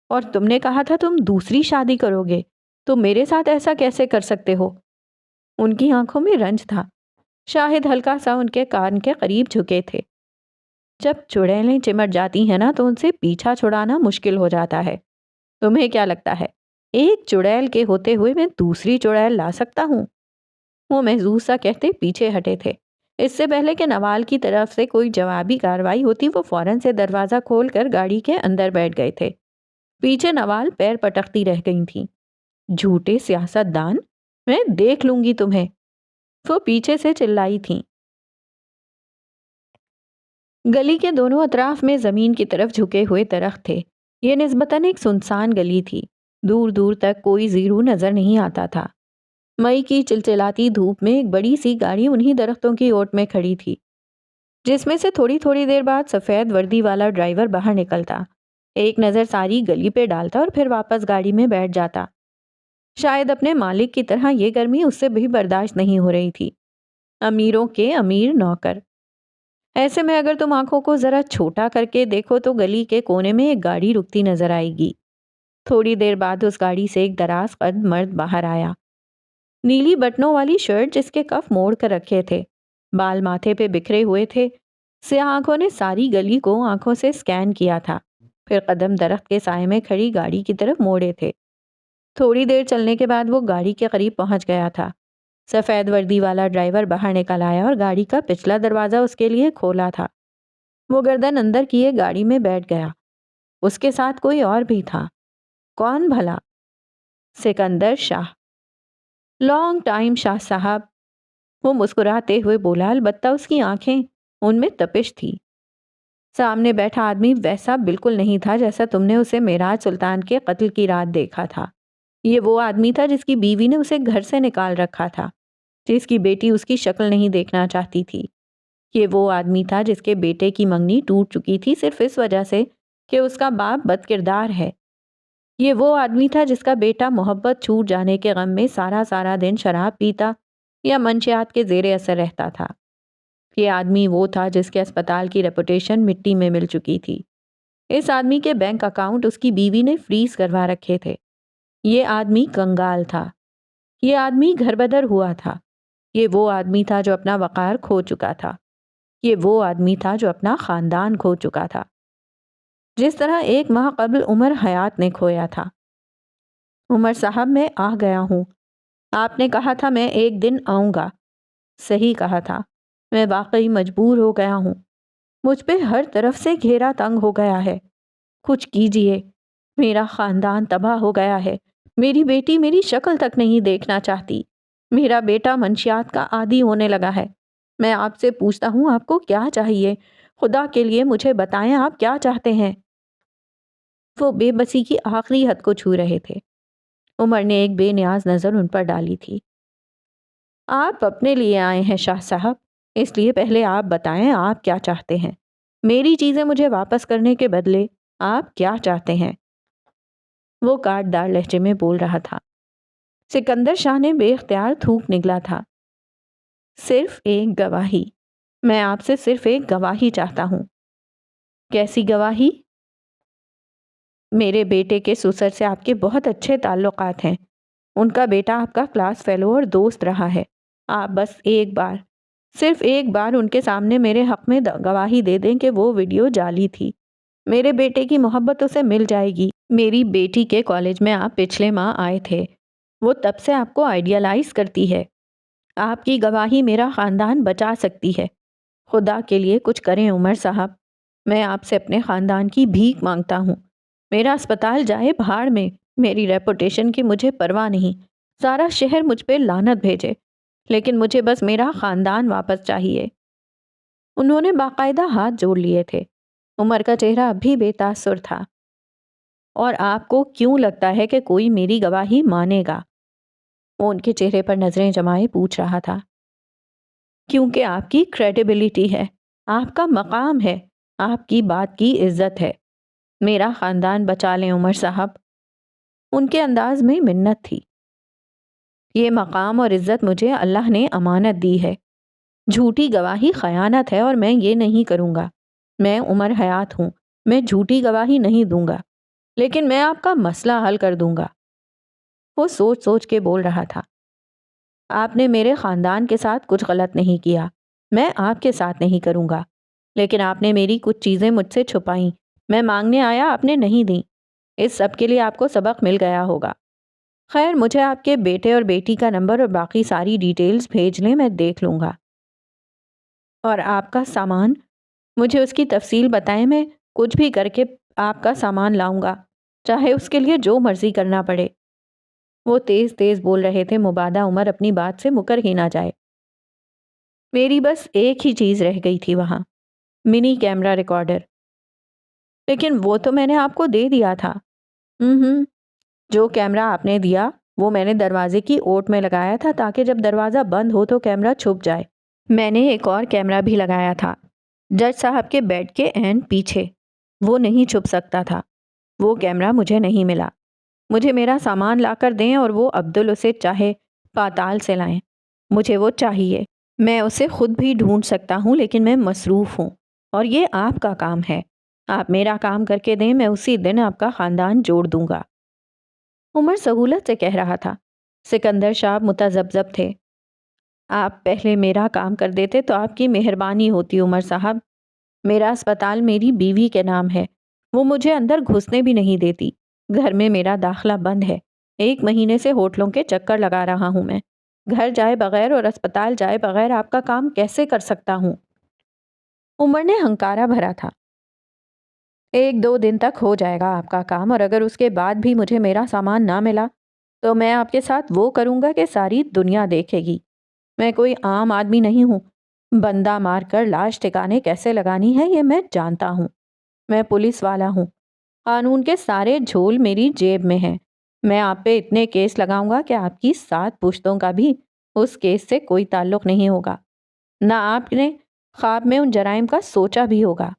اور تم نے کہا تھا تم دوسری شادی کرو گے، تم میرے ساتھ ایسا کیسے کر سکتے ہو؟ ان کی آنکھوں میں رنج تھا۔ شاہد ہلکا سا ان کے کان کے قریب جھکے تھے۔ جب چڑیلیں چمٹ جاتی ہیں نا تو ان سے پیچھا چھڑانا مشکل ہو جاتا ہے۔ تمہیں کیا لگتا ہے ایک چڑیل کے ہوتے ہوئے میں دوسری چڑیل لا سکتا ہوں؟ وہ محظوظ سا کہتے پیچھے ہٹے تھے۔ اس سے پہلے کہ نوال کی طرف سے کوئی جوابی کارروائی ہوتی وہ فوراً سے دروازہ کھول کر گاڑی کے اندر بیٹھ گئے تھے۔ پیچھے نوال پیر پٹکتی رہ گئی تھیں۔ جھوٹے سیاست دان، میں دیکھ لوں گی تمہیں، وہ پیچھے سے چلائی تھیں۔ گلی کے دونوں اطراف میں زمین کی طرف جھکے ہوئے درخت تھے۔ یہ نسبتاً ایک سنسان گلی تھی۔ دور دور تک کوئی زیرو نظر نہیں آتا تھا۔ مئی کی چلچلاتی دھوپ میں ایک بڑی سی گاڑی انہی درختوں کی اوٹ میں کھڑی تھی، جس میں سے تھوڑی تھوڑی دیر بعد سفید وردی والا ڈرائیور باہر نکلتا، ایک نظر ساری گلی پہ ڈالتا اور پھر واپس گاڑی میں بیٹھ جاتا۔ شاید اپنے مالک کی طرح یہ گرمی اس سے بھی برداشت نہیں ہو رہی تھی۔ امیروں کے امیر نوکر۔ ایسے میں اگر تم آنکھوں کو ذرا چھوٹا کر کے دیکھو تو گلی کے کونے میں ایک گاڑی رکتی نظر آئے گی۔ تھوڑی دیر بعد اس گاڑی سے ایک دراز قد مرد باہر آیا، نیلی بٹنوں والی شرٹ جس کے کف موڑ کر رکھے تھے، بال ماتھے پہ بکھرے ہوئے تھے۔ سیاہ آنکھوں نے ساری گلی کو آنکھوں سے سکین کیا تھا، پھر قدم درخت کے سائے میں کھڑی گاڑی کی طرف موڑے تھے۔ تھوڑی دیر چلنے کے بعد وہ گاڑی کے قریب پہنچ گیا تھا۔ سفید وردی والا ڈرائیور باہر نکل آیا اور گاڑی کا پچھلا دروازہ اس کے لیے کھولا تھا۔ وہ گردن اندر کیے گاڑی میں بیٹھ گیا۔ اس کے ساتھ کوئی اور بھی تھا۔ کون بھلا؟ سکندر شاہ۔ لانگ ٹائم شاہ صاحب، وہ مسکراتے ہوئے بولا، البتہ اس کی آنکھیں، ان میں تپش تھی۔ سامنے بیٹھا آدمی ویسا بالکل نہیں تھا جیسا تم نے اسے معراج سلطان کے قتل کی رات دیکھا تھا۔ یہ وہ آدمی تھا جس کی بیوی نے اسے گھر سے نکال رکھا تھا، جس کی بیٹی اس کی شکل نہیں دیکھنا چاہتی تھی۔ یہ وہ آدمی تھا جس کے بیٹے کی منگنی ٹوٹ چکی تھی صرف اس وجہ سے کہ اس کا باپ بد کردار ہے۔ یہ وہ آدمی تھا جس کا بیٹا محبت چھوٹ جانے کے غم میں سارا دن شراب پیتا یا منشیات کے زیر اثر رہتا تھا۔ یہ آدمی وہ تھا جس کے اسپتال کی ریپوٹیشن مٹی میں مل چکی تھی۔ اس آدمی کے بینک اکاؤنٹ اس کی بیوی نے فریز کروا رکھے تھے۔ یہ آدمی کنگال تھا۔ یہ آدمی گھر بدر ہوا تھا۔ یہ وہ آدمی تھا جو اپنا وقار کھو چکا تھا۔ یہ وہ آدمی تھا جو اپنا خاندان کھو چکا تھا، جس طرح 1 ماہ قبل عمر حیات نے کھویا تھا۔ عمر صاحب، میں آ گیا ہوں۔ آپ نے کہا تھا میں ایک دن آؤں گا۔ صحیح کہا تھا۔ میں واقعی مجبور ہو گیا ہوں۔ مجھ پہ ہر طرف سے گھیرا تنگ ہو گیا ہے۔ کچھ کیجئے۔ میرا خاندان تباہ ہو گیا ہے۔ میری بیٹی میری شکل تک نہیں دیکھنا چاہتی۔ میرا بیٹا منشیات کا عادی ہونے لگا ہے۔ میں آپ سے پوچھتا ہوں آپ کو کیا چاہیے؟ خدا کے لیے مجھے بتائیں آپ کیا چاہتے ہیں؟ وہ بے بسی کی آخری حد کو چھو رہے تھے۔ عمر نے ایک بے نیاز نظر ان پر ڈالی تھی۔ آپ اپنے لیے آئے ہیں شاہ صاحب، اس لیے پہلے آپ بتائیں آپ کیا چاہتے ہیں۔ میری چیزیں مجھے واپس کرنے کے بدلے آپ کیا چاہتے ہیں؟ وہ کاٹ دار لہجے میں بول رہا تھا۔ سکندر شاہ نے بے اختیار تھوک نگلا تھا۔ صرف ایک گواہی۔ میں آپ سے صرف ایک گواہی چاہتا ہوں۔ کیسی گواہی؟ میرے بیٹے کے سسر سے آپ کے بہت اچھے تعلقات ہیں۔ ان کا بیٹا آپ کا کلاس فیلو اور دوست رہا ہے۔ آپ بس ایک بار، صرف ایک بار ان کے سامنے میرے حق میں گواہی دے دیں کہ وہ ویڈیو جعلی تھی۔ میرے بیٹے کی محبت اسے مل جائے گی۔ میری بیٹی کے کالج میں آپ پچھلے ماہ آئے تھے۔ وہ تب سے آپ کو آئیڈیالائز کرتی ہے۔ آپ کی گواہی میرا خاندان بچا سکتی ہے۔ خدا کے لیے کچھ کریں عمر صاحب۔ میں آپ سے اپنے خاندان کی بھیک مانگتا ہوں۔ میرا اسپتال جائے بھاڑ میں، میری ریپوٹیشن کی مجھے پرواہ نہیں۔ سارا شہر مجھ پہ لعنت بھیجے، لیکن مجھے بس میرا خاندان واپس چاہیے۔ انہوں نے باقاعدہ ہاتھ جوڑ لیے تھے۔ عمر کا چہرہ اب بھی بے تاثر تھا۔ اور آپ کو کیوں لگتا ہے کہ کوئی میری گواہی مانے گا؟ وہ ان کے چہرے پر نظریں جمائے پوچھ رہا تھا۔ کیونکہ آپ کی کریڈیبلٹی ہے، آپ کا مقام ہے، آپ کی بات کی عزت ہے۔ میرا خاندان بچا لیں عمر صاحب۔ ان کے انداز میں منت تھی۔ یہ مقام اور عزت مجھے اللہ نے امانت دی ہے۔ جھوٹی گواہی خیانت ہے اور میں یہ نہیں کروں گا۔ میں عمر حیات ہوں، میں جھوٹی گواہی نہیں دوں گا، لیکن میں آپ کا مسئلہ حل کر دوں گا۔ وہ سوچ سوچ کے بول رہا تھا۔ آپ نے میرے خاندان کے ساتھ کچھ غلط نہیں کیا، میں آپ کے ساتھ نہیں کروں گا۔ لیکن آپ نے میری کچھ چیزیں مجھ سے چھپائیں، میں مانگنے آیا، آپ نے نہیں دیں۔ اس سب کے لیے آپ کو سبق مل گیا ہوگا۔ خیر، مجھے آپ کے بیٹے اور بیٹی کا نمبر اور باقی ساری ڈیٹیلز بھیج لیں، میں دیکھ لوں گا۔ اور آپ کا سامان، مجھے اس کی تفصیل بتائیں، میں کچھ بھی کر کے آپ کا سامان لاؤں گا، چاہے اس کے لیے جو مرضی کرنا پڑے۔ وہ تیز تیز بول رہے تھے، مبادا عمر اپنی بات سے مکر ہی نہ جائے۔ میری بس ایک ہی چیز رہ گئی تھی وہاں، منی کیمرہ ریکارڈر، لیکن وہ تو میں نے آپ کو دے دیا تھا۔ جو کیمرہ آپ نے دیا وہ میں نے دروازے کی اوٹ میں لگایا تھا تاکہ جب دروازہ بند ہو تو کیمرہ چھپ جائے۔ میں نے ایک اور کیمرہ بھی لگایا تھا جج صاحب کے بیڈ کے عین پیچھے، وہ نہیں چھپ سکتا تھا۔ وہ کیمرہ مجھے نہیں ملا۔ مجھے میرا سامان لا کر دیں اور وہ عبدل اسے چاہے پاتال سے لائیں، مجھے وہ چاہیے۔ میں اسے خود بھی ڈھونڈ سکتا ہوں لیکن میں مصروف ہوں اور یہ آپ کا کام ہے۔ آپ میرا کام کر کے دیں، میں اسی دن آپ کا خاندان جوڑ دوں گا۔ عمر سہولت سے کہہ رہا تھا۔ سکندر شاہ متذبذب تھے۔ آپ پہلے میرا کام کر دیتے تو آپ کی مہربانی ہوتی عمر صاحب۔ میرا اسپتال میری بیوی کے نام ہے، وہ مجھے اندر گھسنے بھی نہیں دیتی۔ گھر میں میرا داخلہ بند ہے۔ 1 مہینے سے ہوٹلوں کے چکر لگا رہا ہوں میں۔ گھر جائے بغیر اور اسپتال جائے بغیر آپ کا کام کیسے کر سکتا ہوں؟ عمر نے ہنکارا بھرا تھا۔ 1-2 دن تک ہو جائے گا آپ کا کام، اور اگر اس کے بعد بھی مجھے میرا سامان نہ ملا تو میں آپ کے ساتھ وہ کروں گا کہ ساری دنیا دیکھے گی۔ میں کوئی عام آدمی نہیں ہوں۔ بندہ مار کر لاش ٹھکانے کیسے لگانی ہے یہ میں جانتا ہوں۔ میں پولیس والا ہوں۔ قانون کے سارے جھول میری جیب میں ہیں۔ میں آپ پہ اتنے کیس لگاؤں گا کہ آپ کی 7 پشتوں کا بھی اس کیس سے کوئی تعلق نہیں ہوگا، نہ آپ نے خواب میں ان جرائم کا سوچا بھی ہوگا۔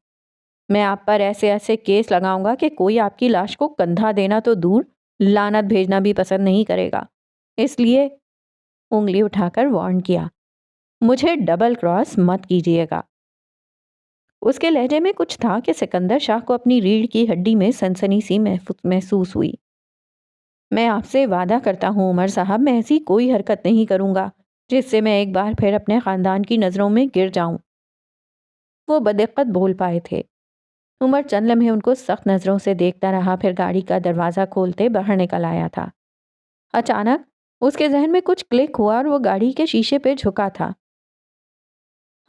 میں آپ پر ایسے ایسے کیس لگاؤں گا کہ کوئی آپ کی لاش کو کندھا دینا تو دور، لعنت بھیجنا بھی پسند نہیں کرے گا۔ اس لیے انگلی اٹھا کر وارن کیا، مجھے ڈبل کراس مت کیجیے گا۔ اس کے لہجے میں کچھ تھا کہ سکندر شاہ کو اپنی ریڑھ کی ہڈی میں سنسنی سی محسوس ہوئی۔ میں آپ سے وعدہ کرتا ہوں عمر صاحب، میں ایسی کوئی حرکت نہیں کروں گا جس سے میں ایک بار پھر اپنے خاندان کی نظروں میں گر جاؤں۔ وہ بدقت بول پائے تھے۔ عمر چند لمحے ان کو سخت نظروں سے دیکھتا رہا، پھر گاڑی کا دروازہ کھولتے باہر نکل آیا تھا۔ اچانک اس کے ذہن میں کچھ کلک ہوا اور وہ گاڑی کے شیشے پہ جھکا تھا۔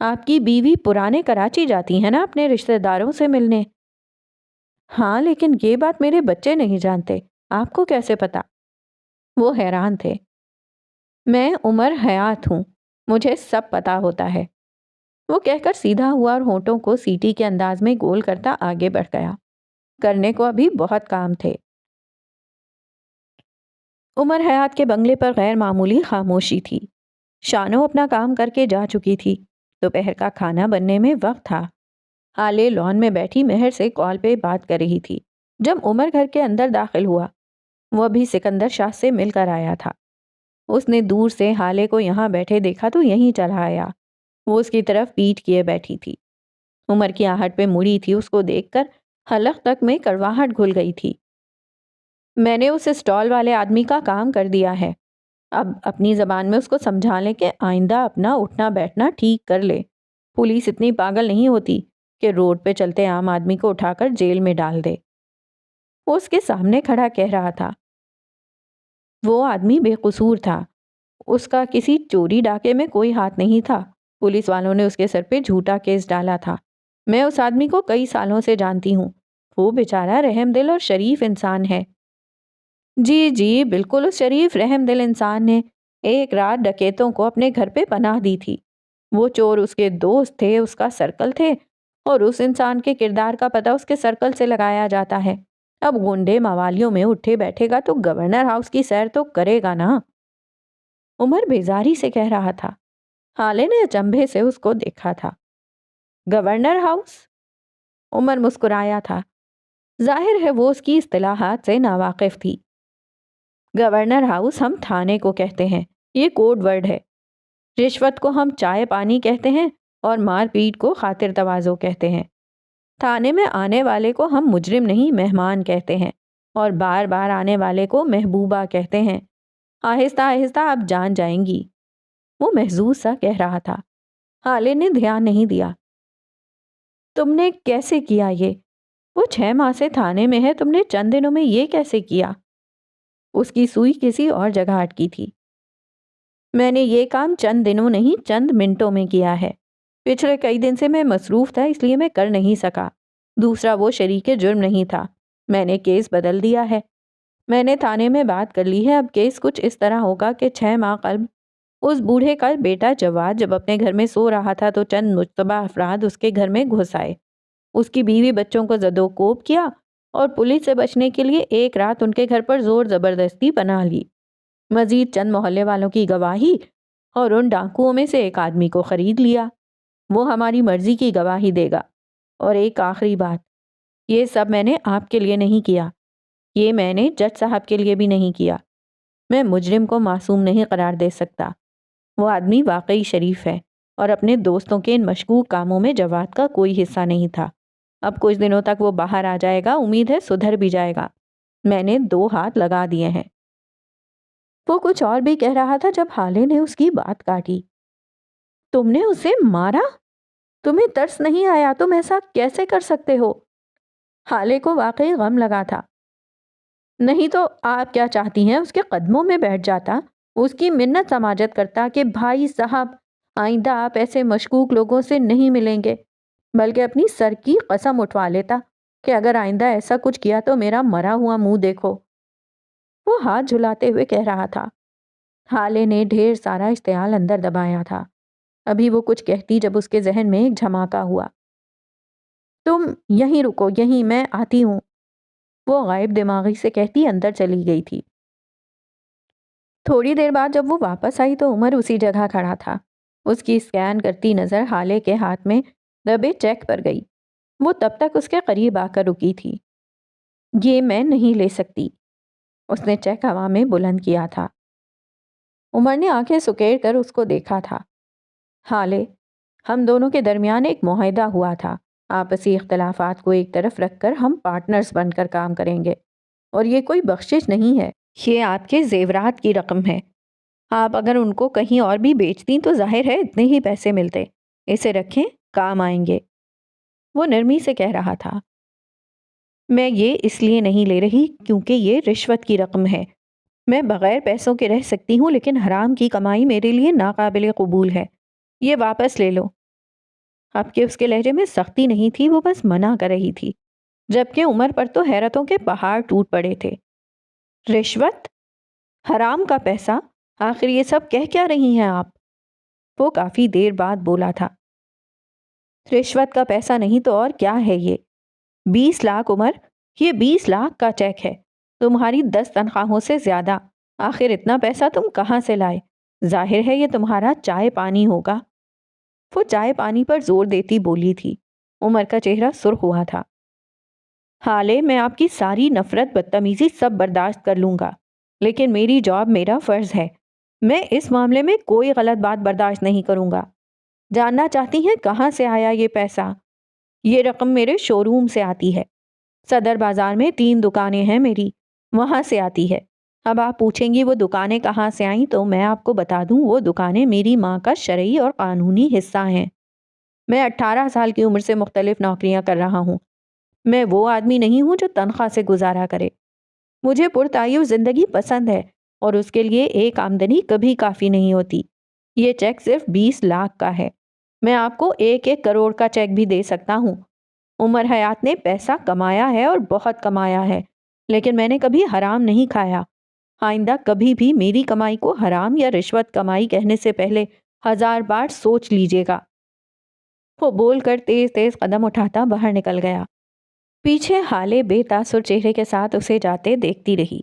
آپ کی بیوی پرانے کراچی جاتی ہے نا اپنے رشتہ داروں سے ملنے؟ ہاں، لیکن یہ بات میرے بچے نہیں جانتے، آپ کو کیسے پتا؟ وہ حیران تھے۔ میں عمر حیات ہوں، مجھے سب پتا ہوتا ہے۔ وہ کہہ کر سیدھا ہوا اور ہونٹوں کو سیٹی کے انداز میں گول کرتا آگے بڑھ گیا۔ کرنے کو ابھی بہت کام تھے۔ عمر حیات کے بنگلے پر غیر معمولی خاموشی تھی۔ شانو اپنا کام کر کے جا چکی تھی۔ دوپہر کا کھانا بننے میں وقت تھا۔ حالے لان میں بیٹھی مہر سے کال پہ بات کر رہی تھی جب عمر گھر کے اندر داخل ہوا۔ وہ ابھی سکندر شاہ سے مل کر آیا تھا۔ اس نے دور سے حالے کو یہاں بیٹھے دیکھا تو یہیں چلا آیا۔ وہ اس کی طرف پیٹھ کیے بیٹھی تھی۔ عمر کی آہٹ پہ مڑی تھی، اس کو دیکھ کر حلق تک میں کڑواہٹ گھل گئی تھی۔ میں نے اس اسٹال والے آدمی کا کام کر دیا ہے۔ اب اپنی زبان میں اس کو سمجھا لیں کہ آئندہ اپنا اٹھنا بیٹھنا ٹھیک کر لے۔ پولیس اتنی پاگل نہیں ہوتی کہ روڈ پہ چلتے عام آدمی کو اٹھا کر جیل میں ڈال دے۔ وہ اس کے سامنے کھڑا کہہ رہا تھا۔ وہ آدمی بے قصور تھا، اس کا کسی چوری ڈاکے میں کوئی ہاتھ نہیں تھا۔ پولیس والوں نے اس کے سر پہ جھوٹا کیس ڈالا تھا۔ میں اس آدمی کو کئی سالوں سے جانتی ہوں، وہ بیچارہ رحم دل اور شریف انسان ہے۔ جی بالکل، اس شریف رحم دل انسان نے ایک رات ڈکیتوں کو اپنے گھر پہ پناہ دی تھی۔ وہ چور اس کے دوست تھے، اس کا سرکل تھے، اور اس انسان کے کردار کا پتہ اس کے سرکل سے لگایا جاتا ہے۔ اب گنڈے موالیوں میں اٹھے بیٹھے گا تو گورنر ہاؤس کی سیر تو کرے گا نا۔ عمر بیزاری سے کہہ رہا تھا۔ حالے نے اچنبھے سے اس کو دیکھا تھا۔ Governor house? عمر مسکرایا تھا۔ ظاہر ہے وہ اس کی اصطلاحات سے ناواقف تھی۔ گورنر ہاؤس ہم تھانے کو کہتے ہیں، یہ کوڈ ورڈ ہے۔ رشوت کو ہم چائے پانی کہتے ہیں اور مار پیٹ کو خاطر تواضع کہتے ہیں۔ تھانے میں آنے والے کو ہم مجرم نہیں مہمان کہتے ہیں، اور بار بار آنے والے کو محبوبہ کہتے ہیں۔ آہستہ آہستہ آپ جان جائیں گی۔ وہ محظوظ سا کہہ رہا تھا۔ حالے نے دھیان نہیں دیا۔ تم نے کیسے کیا یہ؟ وہ 6 ماہ سے تھانے میں ہے، تم نے چند دنوں میں یہ کیسے کیا؟ اس کی سوئی کسی اور جگہ اٹکی تھی۔ میں نے یہ کام چند دنوں نہیں، چند منٹوں میں کیا ہے۔ پچھلے کئی دن سے میں مصروف تھا، اس لیے میں کر نہیں سکا۔ دوسرا، وہ شریک جرم نہیں تھا، میں نے کیس بدل دیا ہے۔ میں نے تھانے میں بات کر لی ہے، اب کیس کچھ اس طرح ہوگا کہ 6 ماہ قبل اس بوڑھے کا بیٹا جواد جب اپنے گھر میں سو رہا تھا تو چند مشتبہ افراد اس کے گھر میں گھس آئے، اس کی بیوی بچوں کو زد و کوب کیا اور پولیس سے بچنے کے لیے ایک رات ان کے گھر پر زور زبردستی بنا لی۔ مزید چند محلے والوں کی گواہی اور ان ڈاکوؤں میں سے ایک آدمی کو خرید لیا، وہ ہماری مرضی کی گواہی دے گا۔ اور ایک آخری بات، یہ سب میں نے آپ کے لیے نہیں کیا، یہ میں نے جج صاحب کے لیے بھی نہیں کیا۔ میں مجرم کو معصوم نہیں قرار دے سکتا، وہ آدمی واقعی شریف ہے اور اپنے دوستوں کے ان مشکوک کاموں میں جواد کا کوئی حصہ نہیں تھا۔ اب کچھ دنوں تک وہ باہر آ جائے گا، امید ہے سدھر بھی جائے گا، میں نے 2 ہاتھ لگا دیے ہیں۔ وہ کچھ اور بھی کہہ رہا تھا جب ہالے نے اس کی بات کاٹی۔ تم نے اسے مارا؟ تمہیں ترس نہیں آیا؟ تم ایسا کیسے کر سکتے ہو؟ ہالے کو واقعی غم لگا تھا۔ نہیں تو آپ کیا چاہتی ہیں؟ اس کے قدموں میں بیٹھ جاتا، اس کی منت سماجت کرتا کہ بھائی صاحب آئندہ آپ ایسے مشکوک لوگوں سے نہیں ملیں گے، بلکہ اپنی سر کی قسم اٹھوا لیتا کہ اگر آئندہ ایسا کچھ کیا تو میرا مرا ہوا منہ دیکھو۔ وہ ہاتھ جھلاتے ہوئے کہہ رہا تھا۔ ہالے نے ڈھیر سارا اشتعال اندر دبایا تھا۔ ابھی وہ کچھ کہتی جب اس کے ذہن میں ایک جھماکہ ہوا۔ تم یہیں رکو، یہیں، میں آتی ہوں، وہ غائب دماغی سے کہتی اندر چلی گئی تھی۔ تھوڑی دیر بعد جب وہ واپس آئی تو عمر اسی جگہ کھڑا تھا۔ اس کی اسکین کرتی نظر ہالے کے ہاتھ میں دبے چیک پر گئی۔ وہ تب تک اس کے قریب آ کر رکی تھی۔ یہ میں نہیں لے سکتی، اس نے چیک ہوا میں بلند کیا تھا۔ عمر نے آنکھیں سکیڑ کر اس کو دیکھا تھا۔ ہالے، ہم دونوں کے درمیان ایک معاہدہ ہوا تھا، آپسی اختلافات کو ایک طرف رکھ کر ہم پارٹنرز بن کر کام کریں گے، اور یہ کوئی بخشش نہیں ہے، یہ آپ کے زیورات کی رقم ہے۔ آپ اگر ان کو کہیں اور بھی بیچتیں تو ظاہر ہے اتنے ہی پیسے ملتے، اسے رکھیں، کام آئیں گے۔ وہ نرمی سے کہہ رہا تھا، میں یہ اس لیے نہیں لے رہی کیونکہ یہ رشوت کی رقم ہے۔ میں بغیر پیسوں کے رہ سکتی ہوں، لیکن حرام کی کمائی میرے لیے ناقابل قبول ہے، یہ واپس لے لو۔ اب کہ اس کے لہجے میں سختی نہیں تھی، وہ بس منع کر رہی تھی، جبکہ عمر پر تو حیرتوں کے پہاڑ ٹوٹ پڑے تھے۔ رشوت؟ حرام کا پیسہ؟ آخر یہ سب کہہ کیا رہی ہیں آپ؟ وہ کافی دیر بعد بولا تھا۔ رشوت کا پیسہ نہیں تو اور کیا ہے یہ؟ 20 لاکھ عمر، یہ 20 لاکھ کا چیک ہے، تمہاری 10 تنخواہوں سے زیادہ۔ آخر اتنا پیسہ تم کہاں سے لائے؟ ظاہر ہے یہ تمہارا چائے پانی ہوگا۔ وہ چائے پانی پر زور دیتی بولی تھی۔ عمر کا چہرہ سرخ ہوا تھا۔ حالے، میں آپ کی ساری نفرت، بدتمیزی سب برداشت کر لوں گا، لیکن میری جاب میرا فرض ہے، میں اس معاملے میں کوئی غلط بات برداشت نہیں کروں گا۔ جاننا چاہتی ہیں کہاں سے آیا یہ پیسہ؟ یہ رقم میرے شو روم سے آتی ہے، صدر بازار میں 3 دکانیں ہیں میری، وہاں سے آتی ہے۔ اب آپ پوچھیں گی وہ دکانیں کہاں سے آئیں تو میں آپ کو بتا دوں، وہ دکانیں میری ماں کا شرعی اور قانونی حصہ ہیں۔ میں 18 سال کی عمر سے مختلف نوکریاں کر رہا ہوں، میں وہ آدمی نہیں ہوں جو تنخواہ سے گزارا کرے۔ مجھے پرتعیش زندگی پسند ہے اور اس کے لیے ایک آمدنی کبھی کافی نہیں ہوتی۔ یہ چیک صرف 20 لاکھ کا ہے، میں آپ کو 1-1 کروڑ کا چیک بھی دے سکتا ہوں۔ عمر حیات نے پیسہ کمایا ہے اور بہت کمایا ہے، لیکن میں نے کبھی حرام نہیں کھایا۔ آئندہ کبھی بھی میری کمائی کو حرام یا رشوت کمائی کہنے سے پہلے 1000 بار سوچ لیجئے گا۔ وہ بول کر تیز تیز قدم اٹھاتا باہر نکل گیا۔ پیچھے حالے بے تاثر چہرے کے ساتھ اسے جاتے دیکھتی رہی۔